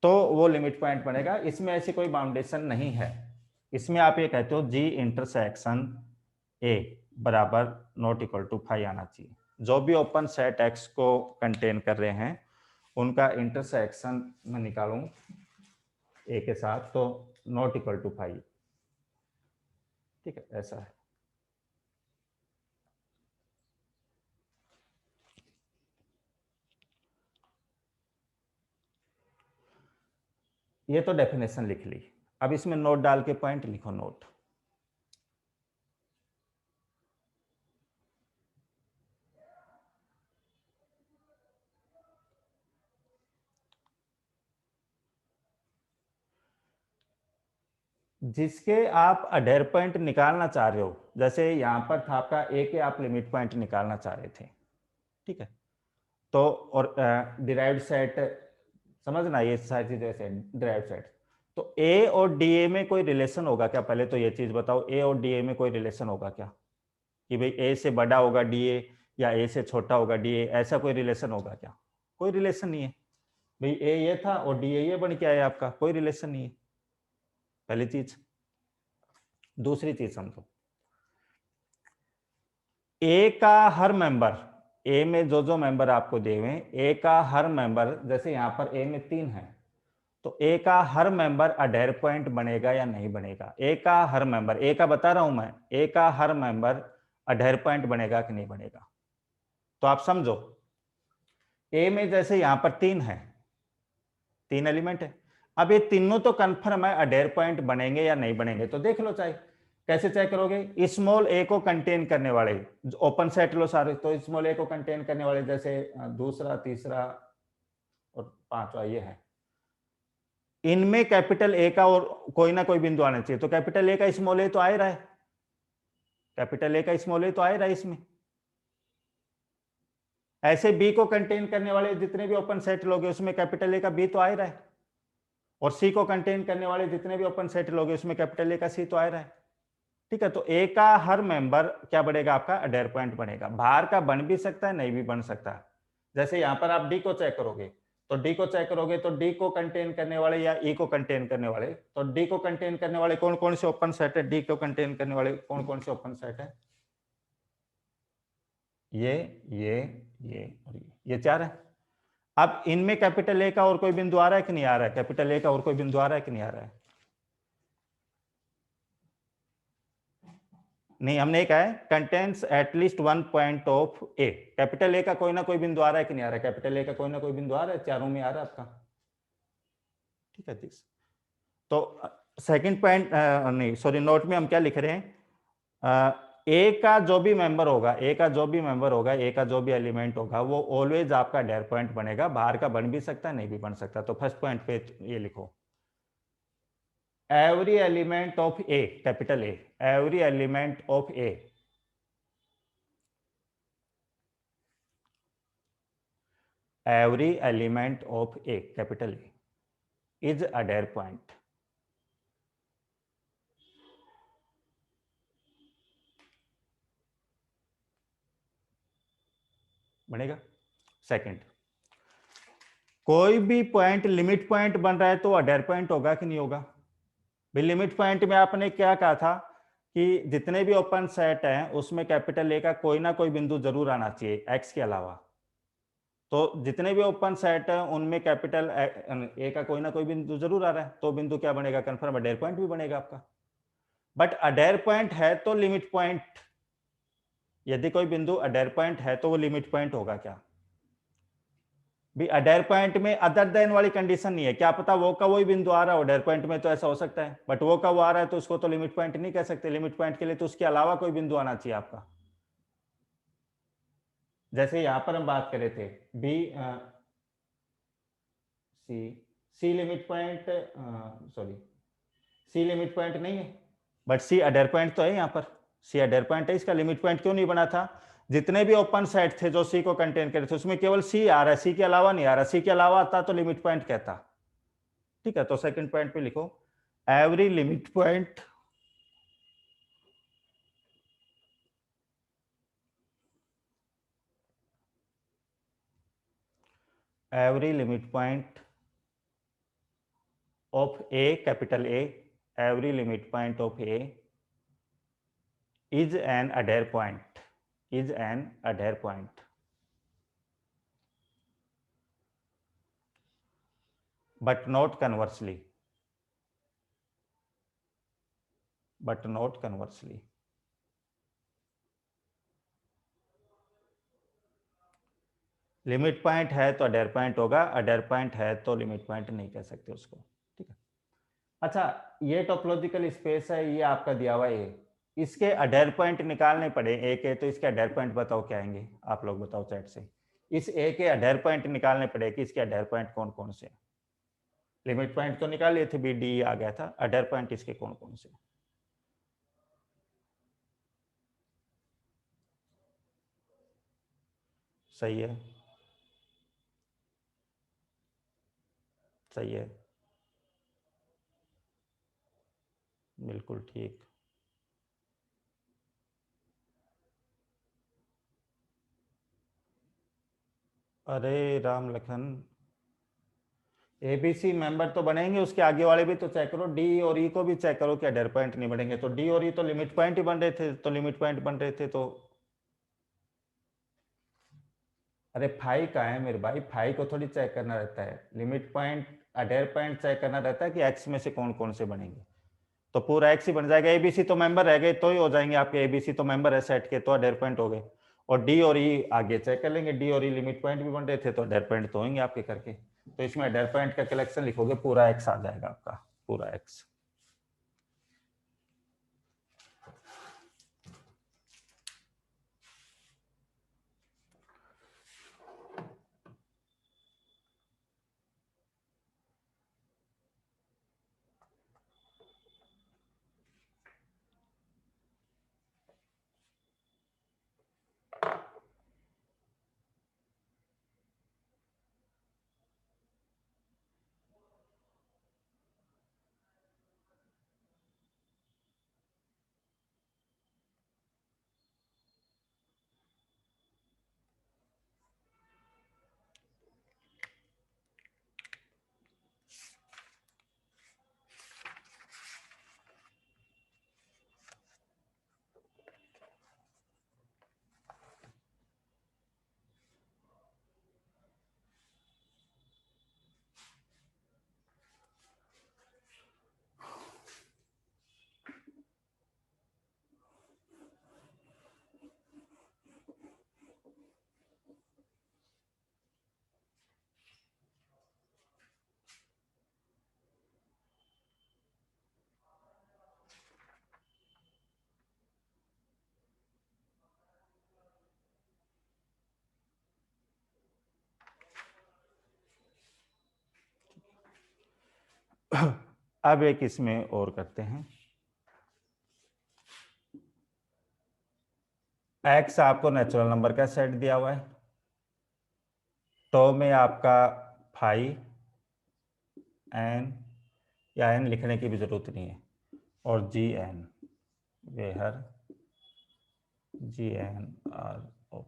तो वो लिमिट पॉइंट बनेगा। इसमें ऐसी कोई बाउंडेशन नहीं है। इसमें आप ये कहते हो जी इंटरसेक्शन ए बराबर नॉट इक्वल टू फाइव आना चाहिए। जो भी ओपन सेट एक्स को कंटेन कर रहे हैं उनका इंटरसेक्शन मैं निकालूं ए के साथ तो नॉट इक्वल टू फाइव। ठीक है, ऐसा है। ये तो डेफिनेशन लिख ली। अब इसमें नोट डाल के पॉइंट लिखो। नोट जिसके आप अडेर पॉइंट निकालना चाह रहे हो, जैसे यहां पर था आपका ए के आप लिमिट पॉइंट निकालना चाह रहे थे। ठीक है, तो और डिराइव्ड सेट समझना, ये सारी चीजें ऐसे डिराइव्ड सेट। तो ए और डी ए में कोई रिलेशन होगा क्या? पहले तो ये चीज बताओ, ए और डी ए में कोई रिलेशन होगा क्या कि भाई ए से बड़ा होगा डी ए या ए से छोटा होगा डी ए, ऐसा कोई रिलेशन होगा क्या? कोई रिलेशन नहीं है भाई। ए ये था और डी ए ये बन के आया, आपका कोई रिलेशन नहीं है। पहली चीज। दूसरी चीज समझो, ए का हर मेंबर, ए में जो जो मेंबर आपको दिए हुए हैं, ए का हर मेंबर, जैसे यहां पर ए में 3 है तो ए का हर मेंबर अडेर पॉइंट बनेगा या नहीं बनेगा? ए का हर मेंबर, ए का बता रहा हूं मैं, ए का हर मेंबर अडेर पॉइंट बनेगा कि नहीं बनेगा? तो आप समझो, ए में जैसे यहां पर 3 है, 3 एलिमेंट है। अब ये तीनों तो कंफर्म है अडेर पॉइंट बनेंगे या नहीं बनेंगे, तो देख लो। चाहे कैसे चेक करोगे? स्मॉल ए को कंटेन करने वाले ओपन सेट लो सारे, तो स्मॉल ए को कंटेन करने वाले जैसे दूसरा, तीसरा और पांचवा ये है, इनमें कैपिटल ए का और कोई ना कोई बिंदु आना चाहिए। तो कैपिटल ए का स्मॉल ए तो आ ही रहा है, कैपिटल ए का स्मॉल ए तो आ ही रहा है इसमें। ऐसे बी को कंटेन करने वाले जितने भी ओपन सेट लोगे उसमें कैपिटल ए का बी तो आ ही रहा है। और सी को कंटेन करने वाले जितने भी ओपन सेट लोग हैं उसमें कैपिटल ए का सी तो आ रहा है, ठीक है। तो ए का हर मेंबर क्या बढ़ेगा, आपका अडेर पॉइंट बनेगा। बाहर का बन भी सकता है, नहीं भी बन सकता। जैसे यहां पर आप डी को चेक करोगे तो डी को चेक करोगे तो डी को कंटेन करने वाले या ई को कंटेन करने वाले, तो डी को कंटेन करने वाले कौन कौन से ओपन सेट है, डी को कंटेन करने वाले कौन कौन से ओपन सेट है, ये ये ये और ये चार है। अब इनमें कैपिटल ए का और कोई बिंदु आ रहा है कि नहीं आ रहा है, कैपिटल ए का और कोई बिंदु आ रहा है कि नहीं आ रहा है, नहीं, हमने कहा है contains at least one point of A, capital A का कोई ना कोई बिंदु आ रहा है कि नहीं आ रहा है, कैपिटल ए का कोई ना कोई बिंदु आ रहा है, चारों में आ रहा है आपका, ठीक है। तो सेकंड पॉइंट, नहीं सॉरी, नोट में हम क्या लिख रहे हैं, ए का जो भी मेंबर होगा, ए का जो भी मेंबर होगा, ए का जो भी एलिमेंट होगा वो ऑलवेज आपका डेर पॉइंट बनेगा, बाहर का बन भी सकता है, नहीं भी बन सकता। तो फर्स्ट पॉइंट पे ये लिखो, every element of A, capital A, every element of A, every element of A, capital A, is a Adair point. बनेगा। सेकंड, कोई भी पॉइंट लिमिट पॉइंट बन रहा है तो अडेर पॉइंट होगा कि नहीं होगा। भाई लिमिट पॉइंट में आपने क्या कहा था कि जितने भी ओपन सेट हैं उसमें कैपिटल ए का कोई ना कोई बिंदु जरूर आना चाहिए एक्स के अलावा। तो जितने भी ओपन सेट हैं उनमें कैपिटल ए का कोई ना कोई बिंदु जरूर आ रहा है, तो बिंदु क्या बनेगा, कंफर्म अडेर पॉइंट भी बनेगा आपका। बट अडेर पॉइंट है तो लिमिट पॉइंट, यदि कोई बिंदु अडेर पॉइंट है तो वो लिमिट पॉइंट होगा क्या। भी अडेर पॉइंट में अदर देन वाली कंडीशन नहीं है, क्या पता वो का वही बिंदु आ रहा हो, अडेर पॉइंट में तो ऐसा हो सकता है, बट वो का वो आ रहा है तो उसको तो लिमिट पॉइंट नहीं कह सकते। लिमिट पॉइंट के लिए तो उसके अलावा कोई बिंदु आना चाहिए आपका। जैसे यहां पर हम बात कर रहे थे B C, C limit point, sorry C limit point नहीं है, बट सी अडेर पॉइंट तो है। यहाँ पर सी अडेर पॉइंट है, इसका लिमिट पॉइंट क्यों नहीं बना था, जितने भी ओपन सेट थे जो सी को कंटेन करे थे उसमें केवल सी आ रहा है, सी के अलावा नहीं आ रहा। सी के अलावा आता तो लिमिट पॉइंट कहता, ठीक है। तो सेकंड पॉइंट पे लिखो, every limit point every limit point of A, capital A, every limit point of A is an Adair point, is an Adair point, but not conversely, but not conversely. Limit point है तो अडेर point होगा, अडेर point है तो limit point नहीं कह सकते उसको, ठीक है। अच्छा, ये टोपोलॉजिकल स्पेस है, ये आपका दिया हुआ है, इसके अडेर पॉइंट निकालने पड़े। एक है तो इसके अडेर पॉइंट बताओ क्या आएंगे, आप लोग बताओ चैट से। इस ए के अडेर पॉइंट निकालने पड़े कि इसके अडेर पॉइंट कौन कौन से। लिमिट पॉइंट तो निकाल लिए थे, बी डी आ गया था, अडेर पॉइंट इसके कौन कौन से। सही है, सही है, बिल्कुल ठीक। अरे राम लखन, एबीसी मेंबर तो बनेंगे, उसके आगे वाले भी तो चेक करो, डी और ई को भी चेक करो क्या अडेर पॉइंट नहीं बनेंगे। तो डी और ई तो लिमिट पॉइंट ही बन रहे थे, तो लिमिट पॉइंट बन रहे थे तो। अरे फाई का है मेरे भाई, फाई को थोड़ी चेक करना रहता है, limit point adherent point check करना रहता है कि एक्स में से कौन कौन से बनेंगे। तो पूरा एक्स ही बन जाएगा, एबीसी तो मेंबर रह गए तो ही हो जाएंगे आपके, एबीसी तो मेंबर है सेट के तो अडेर पॉइंट हो गए। और डी और ई आगे चेक कर लेंगे, डी और ई लिमिट पॉइंट भी बन रहे थे तो अडेर पॉइंट तो होंगे आपके करके। तो इसमें अडेर पॉइंट का कलेक्शन लिखोगे, पूरा एक्स आ जाएगा आपका, पूरा एक्स। अब एक इसमें और करते हैं। एक्स आपको नेचुरल नंबर का सेट दिया हुआ है, तो में आपका 5n, या n लिखने की भी जरूरत नहीं है, और gn, where gn are O.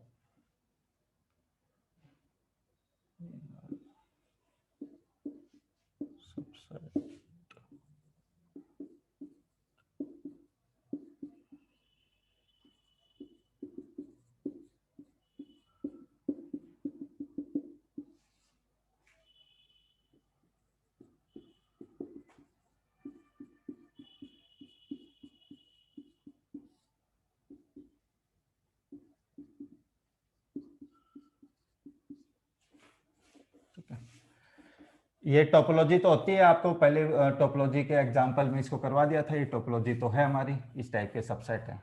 ये टोपोलॉजी तो होती है, आपको पहले टोपोलॉजी के एग्जांपल में इसको करवा दिया था। ये टोपोलॉजी तो है हमारी, इस टाइप के सबसेट है,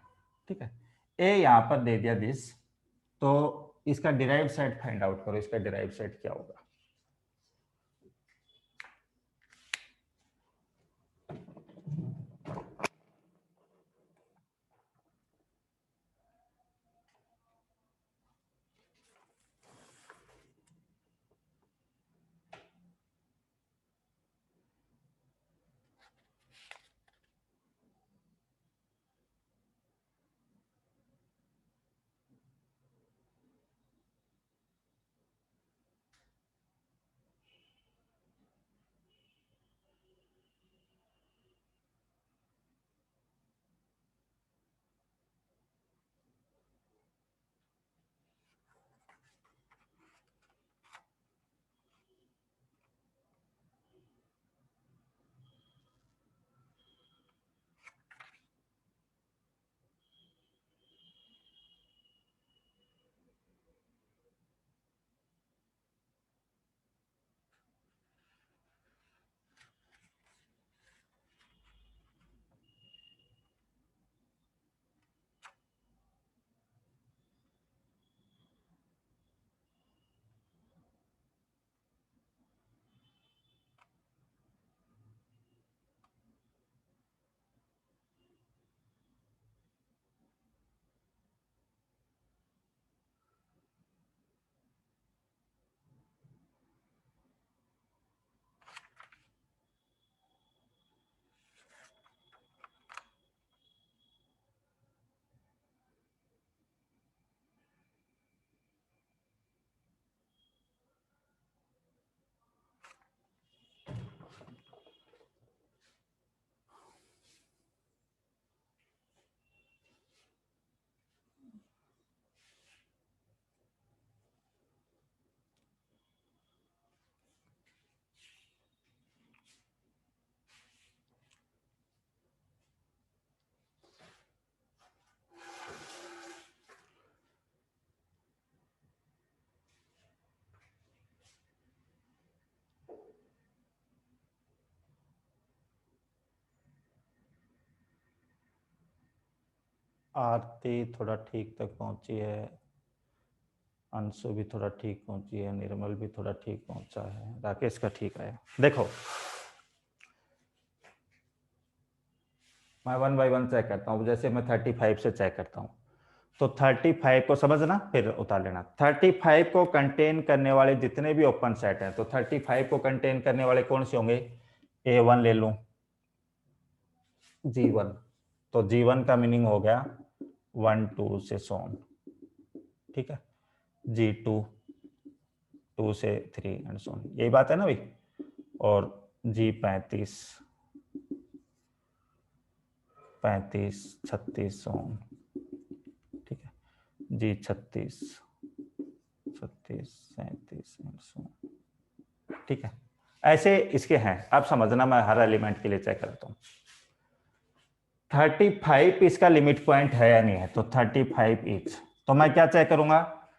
ठीक है। ए यहाँ पर दे दिया दिस, तो इसका डिराइव सेट फाइंड आउट करो, इसका डिराइव सेट क्या होगा। आरती थोड़ा ठीक तक पहुंची है, अंशु भी थोड़ा ठीक पहुंची है, निर्मल भी थोड़ा ठीक पहुंचा है, राकेश का ठीक है। देखो मैं 1 बाय 1 चेक करता हूँ, जैसे मैं 35 से चेक करता हूँ, तो 35 को समझना फिर उतार लेना। 35 को कंटेन करने वाले जितने भी ओपन सेट हैं, तो 35 को कंटेन करने वाले कौन से होंगे। A1 ले लूं, G1, तो G1 का मीनिंग हो गया 1 2 से सोन, ठीक है। G2 2 से 3 एंड सोन, यही बात है ना भाई। और G35 35 36 सोन, ठीक है। G36 36 37 एंड सोन, ठीक है। ऐसे इसके हैं, अब समझना, मैं हर एलिमेंट के लिए चेक करता हूं। 35 इसका लिमिट पॉइंट है या नहीं है, तो 35 ईच, तो मैं क्या चेक करूंगा,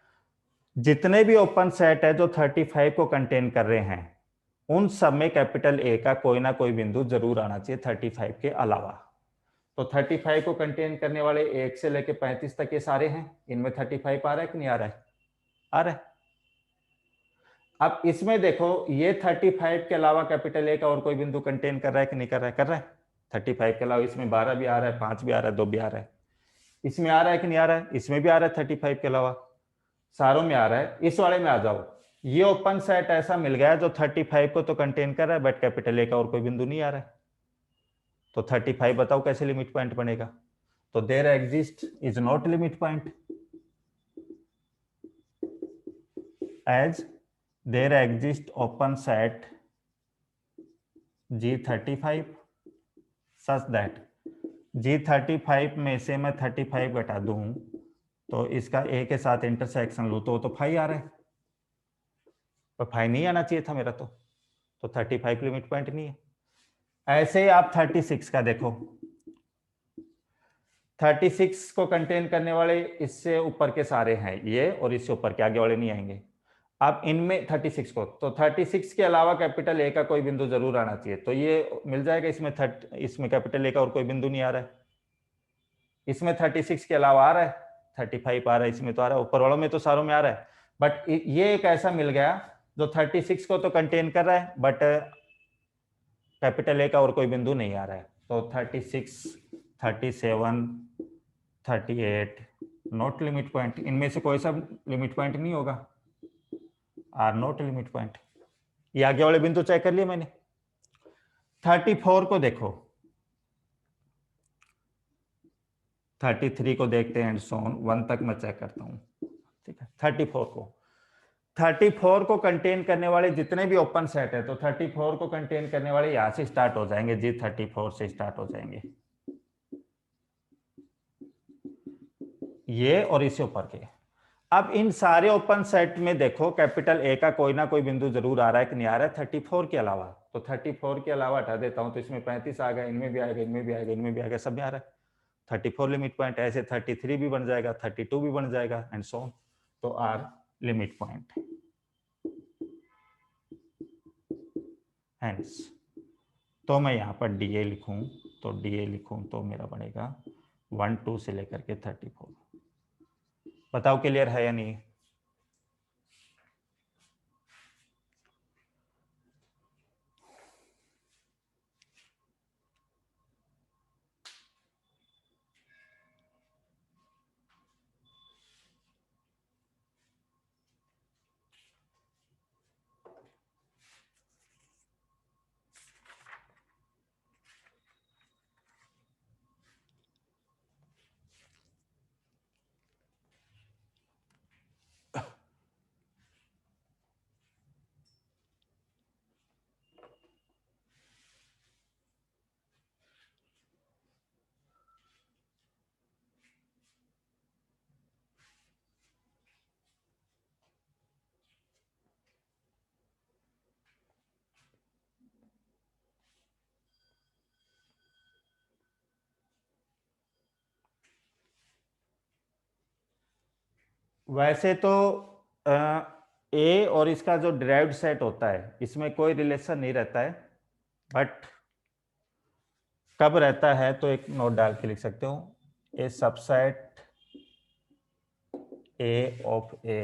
जितने भी ओपन सेट है जो 35 को कंटेन कर रहे हैं, उन सब में कैपिटल ए का कोई ना कोई बिंदु जरूर आना चाहिए 35 के अलावा। तो 35 को कंटेन करने वाले 1 से लेके 35 तक ये सारे हैं, इनमें 35 आ रहा है कि नहीं आ रहा है, आ रहा है। अब इसमें देखो ये 35 के अलावा कैपिटल ए का और कोई बिंदु कंटेन कर रहा है कि नहीं कर रहा है? कर रहा है। 35 के अलावा इसमें 12 भी आ रहा है, 5 भी आ रहा है, 2 भी आ रहा है। इसमें आ रहा है कि नहीं आ रहा है? इसमें भी आ रहा है 35 के अलावा, सारों में आ रहा है। इस वाले में आ जाओ, ये ओपन सेट ऐसा मिल गया जो 35 को तो कंटेन कर रहा है बट कैपिटल ए का और कोई बिंदु नहीं आ रहा है। तो 35 बताओ कैसे लिमिट पॉइंट बनेगा? तो there exist is not limit point as there exist open set G35 such that G35 में से मैं 35 घटा दूं तो इसका ए के साथ इंटरसेक्शन लूं तो 5 आ रहा है, पर 5 नहीं आना चाहिए था मेरा। तो 35 लिमिट पॉइंट नहीं है। ऐसे ही आप 36 का देखो, 36 को कंटेन करने वाले इससे ऊपर के सारे हैं ये, और इससे ऊपर के आगे वाले नहीं आएंगे। अब इनमें 36 को, तो 36 के अलावा कैपिटल ए का कोई बिंदु जरूर आना चाहिए, तो ये मिल जाएगा। इसमें कैपिटल ए का और कोई बिंदु नहीं आ रहा है। इसमें 36 के अलावा आ रहा है, 35 आ रहा है, इसमें तो आ रहा है, ऊपर वालों में तो सारों में आ रहा है। बट ये एक ऐसा मिल गया जो 36 को तो कंटेन कर रहा है बट कैपिटल ए का और कोई बिंदु नहीं आ रहा है। तो 36, 37, 38 नॉट लिमिट पॉइंट। इनमें से कोई सा लिमिट पॉइंट नहीं होगा, आर नॉट लिमिट पॉइंट। ये आगे वाले बिंदु चेक कर लिए मैंने। 34 को देखो, 33 को देखते हैं एंड सो ऑन, 1 तक मैं चेक करता हूं, ठीक है। 34 को कंटेन करने वाले जितने भी ओपन सेट है, तो 34 को कंटेन करने वाले यहां से स्टार्ट हो जाएंगे, G34 से स्टार्ट हो जाएंगे, ये और इससे ऊपर के। अब इन सारे ओपन सेट में देखो कैपिटल ए का कोई ना कोई बिंदु जरूर आ रहा है कि नहीं आ रहा है 34 के अलावा। तो 34 के अलावा हटा देता हूं तो इसमें 35 आ गया, इनमें भी आएगा, इनमें भी आएगा, इनमें भी आएगा, सब में आ रहा है 34 लिमिट पॉइंट। ऐसे 33 भी बन जाएगा, 32 भी बन जाएगा एंड सो ऑन। तो आर लिमिट पॉइंट। हेंस तो मैं यहां पर डीए लिखूं, तो डीए लिखूं तो मेरा बनेगा 1, 2 से लेकर के 34। बताओ क्लियर है या नहीं? वैसे तो ए और इसका जो डिराइव्ड सेट होता है इसमें कोई रिलेशन नहीं रहता है, बट कब रहता है तो एक नोट डाल के लिख सकते हो, A subset A of A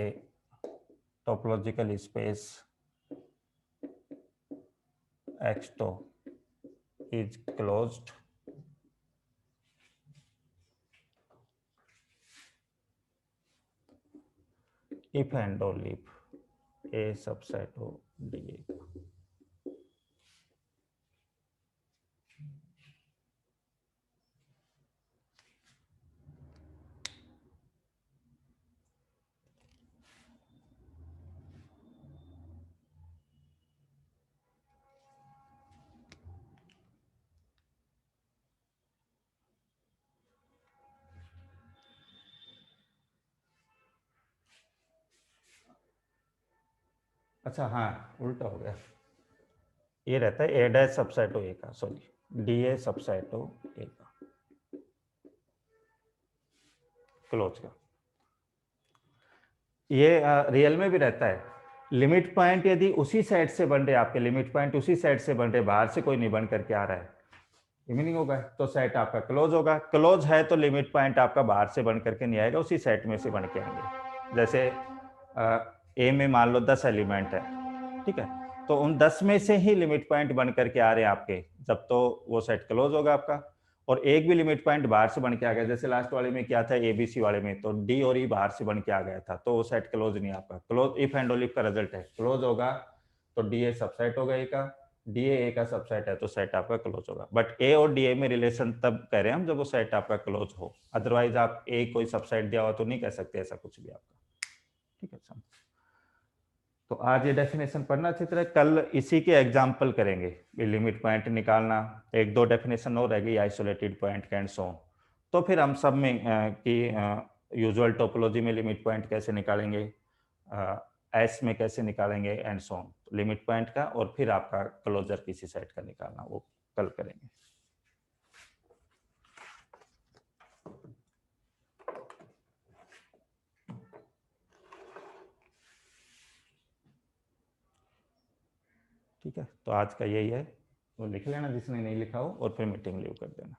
topological space X2 is closed if and only if a subset of DA। अच्छा हाँ, उल्टा हो गया, ये रहता है ए डैश सबसेट ए का, सॉरी डी ए सबसेट ए का क्लोज का। ये रियल में भी रहता है। लिमिट पॉइंट यदि उसी सेट से बन रहे, आपके लिमिट पॉइंट उसी सेट से बन रहे, बाहर से कोई नहीं बन करके आ रहा है, ये मीनिंग होगा, तो सेट आपका क्लोज होगा। क्लोज है तो लिमिट पॉइंट आपका बाहर से बन करके नहीं आएगा, उसी सेट में से बन के आएंगे। जैसे ए में मान लो 10 एलिमेंट है, ठीक है, तो उन 10 में से ही लिमिट पॉइंट बन करके आ रहे हैं आपके, जब तो वो सेट क्लोज होगा आपका। और एक भी लिमिट पॉइंट बाहर से बन के आ गया, जैसे लास्ट वाले में क्या था, एबीसी वाले में तो डी और ई बाहर से बन के आ गया था, तो वो सेट क्लोज नहीं आपका। क्लोज इफ एंड ओनली का रिजल्ट है, क्लोज होगा तो डी ए सबसेट होगा ए का, डी ए का सबसेट है तो सेट आपका क्लोज होगा। बट ए और डी ए में रिलेशन तब कह रहे हैं हम जब वो सेट आपका क्लोज हो, अदरवाइज आप ए कोई सबसेट दिया हुआ तो नहीं कह सकते ऐसा कुछ भी आपका। ठीक है, तो आज ये डेफिनेशन पढ़ना अच्छी तरह, कल इसी के एग्जाम्पल करेंगे, लिमिट पॉइंट निकालना, एक दो डेफिनेशन और रहेगी, isolated point and so on. तो फिर हम सब में कि यूजुअल टोपोलॉजी में लिमिट पॉइंट कैसे निकालेंगे, एस में कैसे निकालेंगे and so on, limit point का और फिर आपका क्लोजर किसी सेट का निकालना, वो कल करेंगे। ठीक है, तो आज का यही है, तो लिख लेना जिसने नहीं लिखा हो और फिर मीटिंग लीव कर देना।